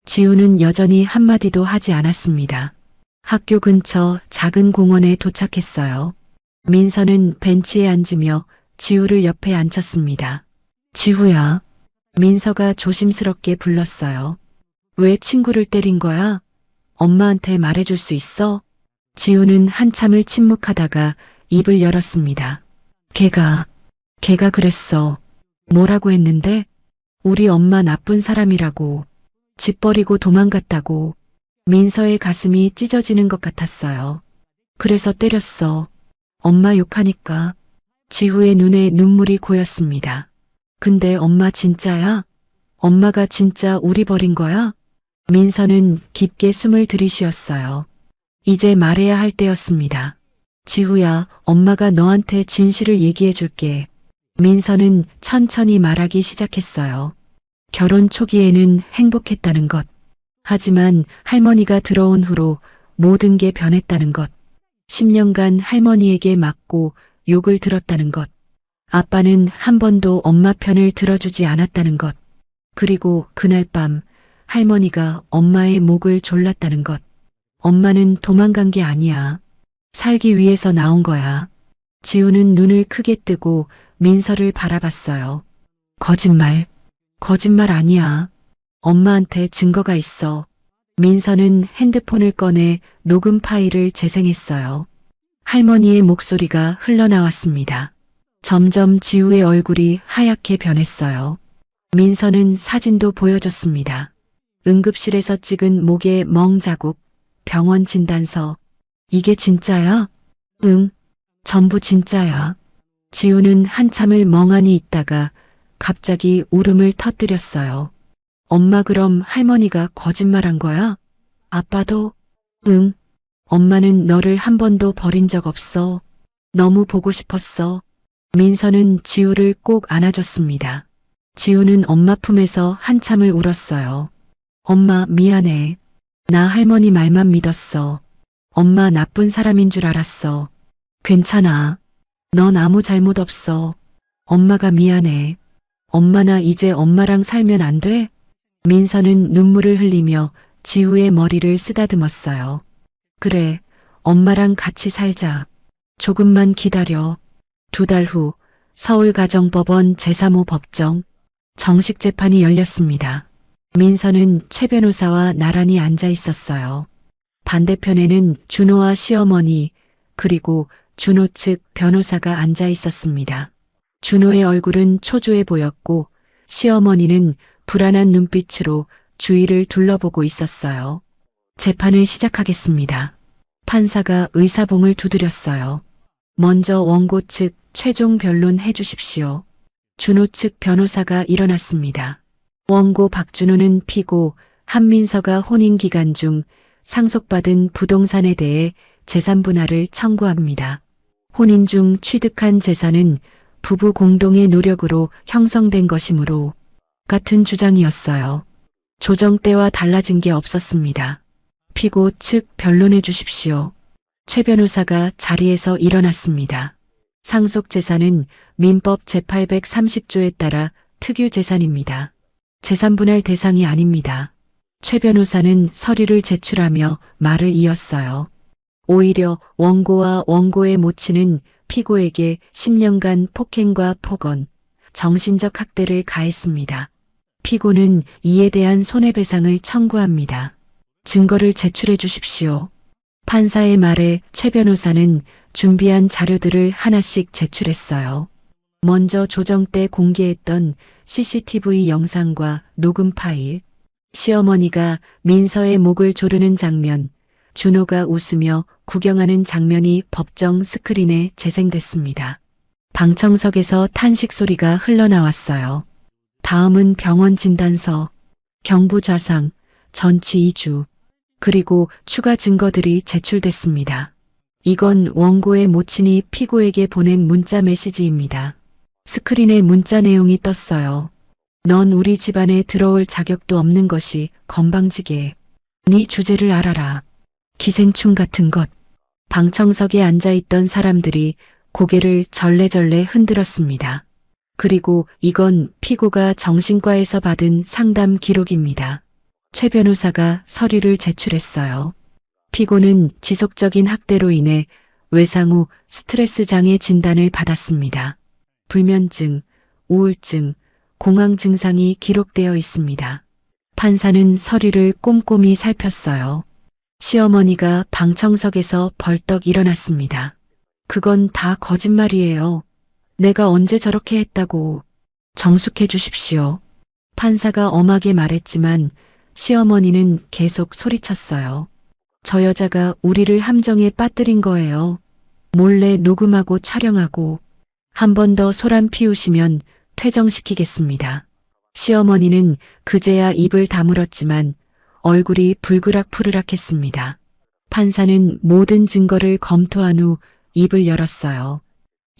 지우는 여전히 한마디도 하지 않았습니다. 학교 근처 작은 공원에 도착했어요. 민서는 벤치에 앉으며 지우를 옆에 앉혔습니다. 지우야. 민서가 조심스럽게 불렀어요. 왜 친구를 때린 거야? 엄마한테 말해줄 수 있어? 지우는 한참을 침묵하다가 입을 열었습니다. 걔가 그랬어. 뭐라고 했는데? 우리 엄마 나쁜 사람이라고. 집 버리고 도망갔다고. 민서의 가슴이 찢어지는 것 같았어요. 그래서 때렸어. 엄마 욕하니까. 지우의 눈에 눈물이 고였습니다. 근데 엄마 진짜야? 엄마가 진짜 우리 버린 거야? 민서는 깊게 숨을 들이쉬었어요. 이제 말해야 할 때였습니다. 지우야, 엄마가 너한테 진실을 얘기해 줄게. 민서는 천천히 말하기 시작했어요. 결혼 초기에는 행복했다는 것. 하지만 할머니가 들어온 후로 모든 게 변했다는 것. 10년간 할머니에게 맞고 욕을 들었다는 것. 아빠는 한 번도 엄마 편을 들어주지 않았다는 것. 그리고 그날 밤 할머니가 엄마의 목을 졸랐다는 것. 엄마는 도망간 게 아니야. 살기 위해서 나온 거야. 지우는 눈을 크게 뜨고 민서를 바라봤어요. 거짓말 아니야. 엄마한테 증거가 있어. 민서는 핸드폰을 꺼내 녹음 파일을 재생했어요. 할머니의 목소리가 흘러나왔습니다. 점점 지우의 얼굴이 하얗게 변했어요. 민서는 사진도 보여줬습니다. 응급실에서 찍은 목의 멍 자국, 병원 진단서. 이게 진짜야? 응, 전부 진짜야. 지우는 한참을 멍하니 있다가 갑자기 울음을 터뜨렸어요. 엄마, 그럼 할머니가 거짓말한 거야? 아빠도? 응. 엄마는 너를 한 번도 버린 적 없어. 너무 보고 싶었어. 민서는 지우를 꼭 안아줬습니다. 지우는 엄마 품에서 한참을 울었어요. 엄마, 미안해. 나 할머니 말만 믿었어. 엄마 나쁜 사람인 줄 알았어. 괜찮아. 넌 아무 잘못 없어. 엄마가 미안해. 엄마, 나 이제 엄마랑 살면 안 돼? 민서는 눈물을 흘리며 지우의 머리를 쓰다듬었어요. 그래, 엄마랑 같이 살자. 조금만 기다려. 2달 후 서울가정법원 제3호 법정 정식 재판이 열렸습니다. 민서는 최 변호사와 나란히 앉아 있었어요. 반대편에는 준호와 시어머니 그리고 준호 측 변호사가 앉아 있었습니다. 준호의 얼굴은 초조해 보였고 시어머니는 불안한 눈빛으로 주위를 둘러보고 있었어요. 재판을 시작하겠습니다. 판사가 의사봉을 두드렸어요. 먼저 원고 측 최종 변론 해주십시오. 준호 측 변호사가 일어났습니다. 원고 박준호는 피고 한민서가 혼인 기간 중 상속받은 부동산에 대해 재산 분할을 청구합니다. 혼인 중 취득한 재산은 부부 공동의 노력으로 형성된 것이므로 같은 주장이었어요. 조정 때와 달라진 게 없었습니다. 피고 측 변론해 주십시오. 최 변호사가 자리에서 일어났습니다. 상속 재산은 민법 제830조에 따라 특유 재산입니다. 재산 분할 대상이 아닙니다. 최 변호사는 서류를 제출하며 말을 이었어요. 오히려 원고와 원고의 모친은 피고에게 10년간 폭행과 폭언, 정신적 학대를 가했습니다. 피고는 이에 대한 손해배상을 청구합니다. 증거를 제출해 주십시오. 판사의 말에 최 변호사는 준비한 자료들을 하나씩 제출했어요. 먼저 조정 때 공개했던 CCTV 영상과 녹음 파일, 시어머니가 민서의 목을 조르는 장면, 준호가 웃으며 구경하는 장면이 법정 스크린에 재생됐습니다. 방청석에서 탄식 소리가 흘러나왔어요. 다음은 병원 진단서, 경부 좌상, 전치 2주, 그리고 추가 증거들이 제출됐습니다. 이건 원고의 모친이 피고에게 보낸 문자 메시지입니다. 스크린에 문자 내용이 떴어요. 넌 우리 집안에 들어올 자격도 없는 것이 건방지게. 네 주제를 알아라. 기생충 같은 것. 방청석에 앉아있던 사람들이 고개를 절레절레 흔들었습니다. 그리고 이건 피고가 정신과에서 받은 상담 기록입니다. 최 변호사가 서류를 제출했어요. 피고는 지속적인 학대로 인해 외상 후 스트레스 장애 진단을 받았습니다. 불면증, 우울증, 공황 증상이 기록되어 있습니다. 판사는 서류를 꼼꼼히 살폈어요. 시어머니가 방청석에서 벌떡 일어났습니다. 그건 다 거짓말이에요. 내가 언제 저렇게 했다고. 정숙해 주십시오. 판사가 엄하게 말했지만 시어머니는 계속 소리쳤어요. 저 여자가 우리를 함정에 빠뜨린 거예요. 몰래 녹음하고 촬영하고 한 번 더 소란 피우시면 퇴정시키겠습니다. 시어머니는 그제야 입을 다물었지만 얼굴이 불그락푸르락했습니다. 판사는 모든 증거를 검토한 후 입을 열었어요.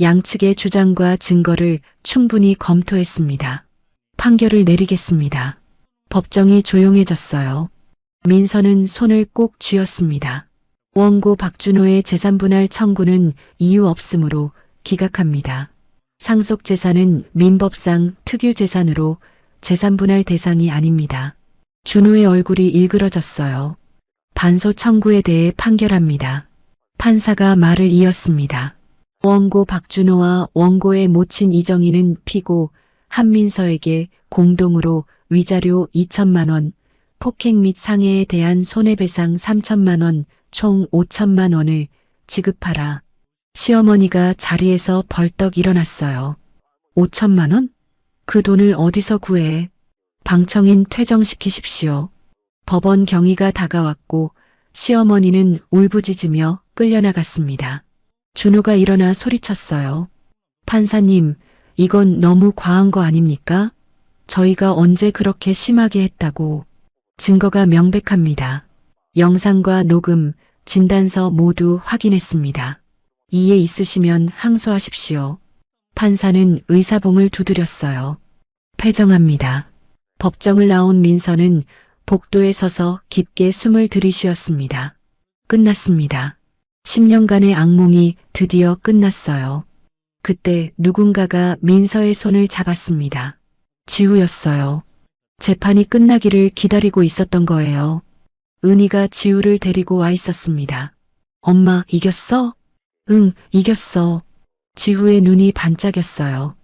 양측의 주장과 증거를 충분히 검토했습니다. 판결을 내리겠습니다. 법정이 조용해졌어요. 민서는 손을 꼭 쥐었습니다. 원고 박준호의 재산분할 청구는 이유 없으므로 기각합니다. 상속 재산은 민법상 특유 재산으로 재산분할 대상이 아닙니다. 준호의 얼굴이 일그러졌어요. 반소 청구에 대해 판결합니다. 판사가 말을 이었습니다. 원고 박준호와 원고의 모친 이정희는 피고 한민서에게 공동으로 위자료 2천만 원, 폭행 및 상해에 대한 손해배상 3천만 원, 총 5천만 원을 지급하라. 시어머니가 자리에서 벌떡 일어났어요. 5천만 원? 그 돈을 어디서 구해? 방청인 퇴정시키십시오. 법원 경위가 다가왔고 시어머니는 울부짖으며 끌려나갔습니다. 준호가 일어나 소리쳤어요. 판사님, 이건 너무 과한 거 아닙니까? 저희가 언제 그렇게 심하게 했다고. 증거가 명백합니다. 영상과 녹음, 진단서 모두 확인했습니다. 이해 있으시면 항소하십시오. 판사는 의사봉을 두드렸어요. 패정합니다. 법정을 나온 민서는 복도에 서서 깊게 숨을 들이쉬었습니다. 끝났습니다. 10년간의 악몽이 드디어 끝났어요. 그때 누군가가 민서의 손을 잡았습니다. 지우였어요. 재판이 끝나기를 기다리고 있었던 거예요. 은희가 지우를 데리고 와 있었습니다. 엄마, 이겼어? 응, 이겼어. 지우의 눈이 반짝였어요.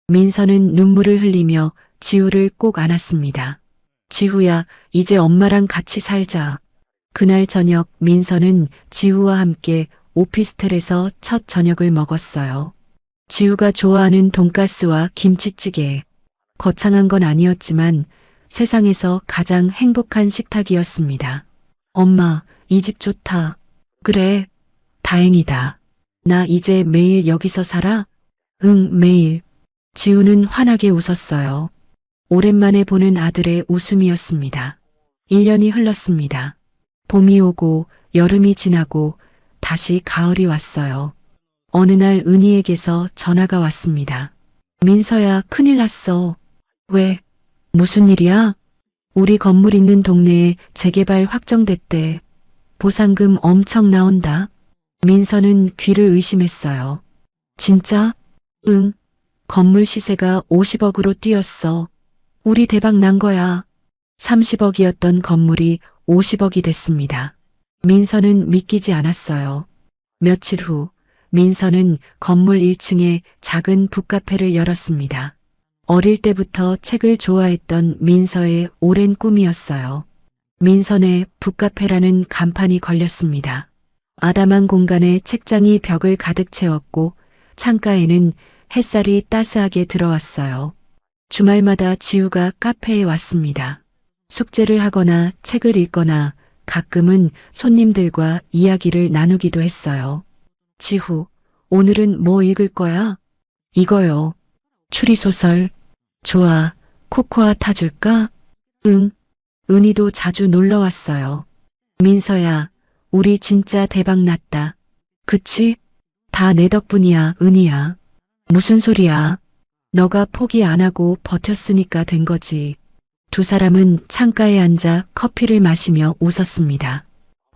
민서는 눈물을 흘리며 지우를 꼭 안았습니다. 지우야, 이제 엄마랑 같이 살자. 그날 저녁 민서는 지우와 함께 오피스텔에서 첫 저녁을 먹었어요. 지우가 좋아하는 돈가스와 김치찌개. 거창한 건 아니었지만 세상에서 가장 행복한 식탁이었습니다. 엄마, 이 집 좋다. 그래, 다행이다. 나 이제 매일 여기서 살아? 응, 매일. 지우는 환하게 웃었어요. 오랜만에 보는 아들의 웃음이었습니다. 1년이 흘렀습니다. 봄이 오고 여름이 지나고 다시 가을이 왔어요. 어느 날 은희에게서 전화가 왔습니다. 민서야, 큰일 났어. 왜? 무슨 일이야? 우리 건물 있는 동네에 재개발 확정됐대. 보상금 엄청 나온다. 민서는 귀를 의심했어요. 진짜? 응. 건물 시세가 50억으로 뛰었어. 우리 대박 난 거야. 30억이었던 건물이 50억이 됐습니다. 민서는 믿기지 않았어요. 며칠 후 민서는 건물 1층에 작은 북카페를 열었습니다. 어릴 때부터 책을 좋아했던 민서의 오랜 꿈이었어요. 민선의 북카페라는 간판이 걸렸습니다. 아담한 공간에 책장이 벽을 가득 채웠고 창가에는 햇살이 따스하게 들어왔어요. 주말마다 지우가 카페에 왔습니다. 숙제를 하거나 책을 읽거나 가끔은 손님들과 이야기를 나누기도 했어요. 지후, 오늘은 뭐 읽을 거야? 이거요. 추리소설. 좋아. 코코아 타줄까? 응. 은희도 자주 놀러 왔어요. 민서야, 우리 진짜 대박 났다. 그치? 다 내 덕분이야, 은희야. 무슨 소리야? 너가 포기 안 하고 버텼으니까 된 거지. 두 사람은 창가에 앉아 커피를 마시며 웃었습니다.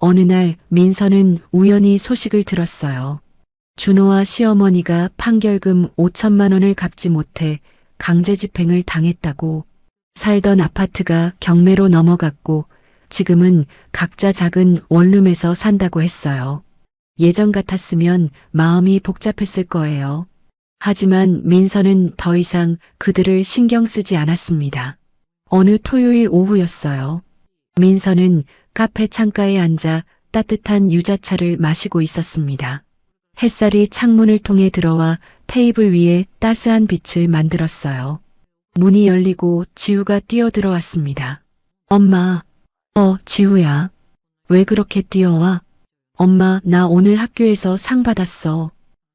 어느 날 민서는 우연히 소식을 들었어요. 준호와 시어머니가 판결금 5천만 원을 갚지 못해 강제 집행을 당했다고. 살던 아파트가 경매로 넘어갔고 지금은 각자 작은 원룸에서 산다고 했어요. 예전 같았으면 마음이 복잡했을 거예요. 하지만 민서는 더 이상 그들을 신경 쓰지 않았습니다. 어느 토요일 오후였어요. 민서는 카페 창가에 앉아 따뜻한 유자차를 마시고 있었습니다. 햇살이 창문을 통해 들어와 테이블 위에 따스한 빛을 만들었어요. 문이 열리고 지우가 뛰어들어왔습니다. 엄마, 지우야. 왜 그렇게 뛰어와? 엄마, 나 오늘 학교에서 상 받았어.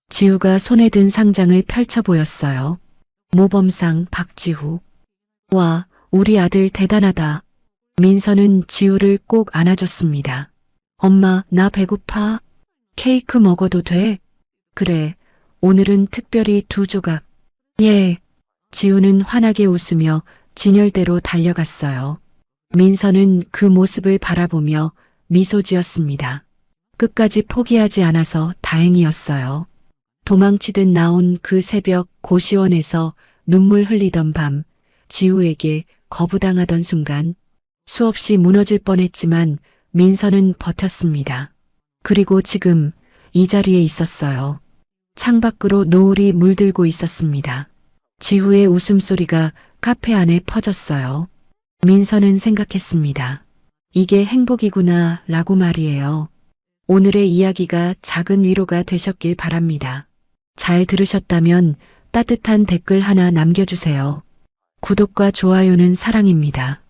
지우가 손에 든 상장을 펼쳐 보였어요. 모범상 박지우. 와, 우리 아들 대단하다. 민서는 지우를 꼭 안아줬습니다. 엄마, 나 배고파. 케이크 먹어도 돼? 그래, 오늘은 특별히 2조각. 예. 지우는 환하게 웃으며 진열대로 달려갔어요. 민서는 그 모습을 바라보며 미소 지었습니다. 끝까지 포기하지 않아서 다행이었어요. 도망치듯 나온 그 새벽 고시원에서 눈물 흘리던 밤, 지우에게 거부당하던 순간 수없이 무너질 뻔했지만 민서는 버텼습니다. 그리고 지금 이 자리에 있었어요. 창밖으로 노을이 물들고 있었습니다. 지우의 웃음소리가 카페 안에 퍼졌어요. 민서는 생각했습니다. 이게 행복이구나 라고 말이에요. 오늘의 이야기가 작은 위로가 되셨길 바랍니다. 잘 들으셨다면 따뜻한 댓글 하나 남겨주세요. 구독과 좋아요는 사랑입니다.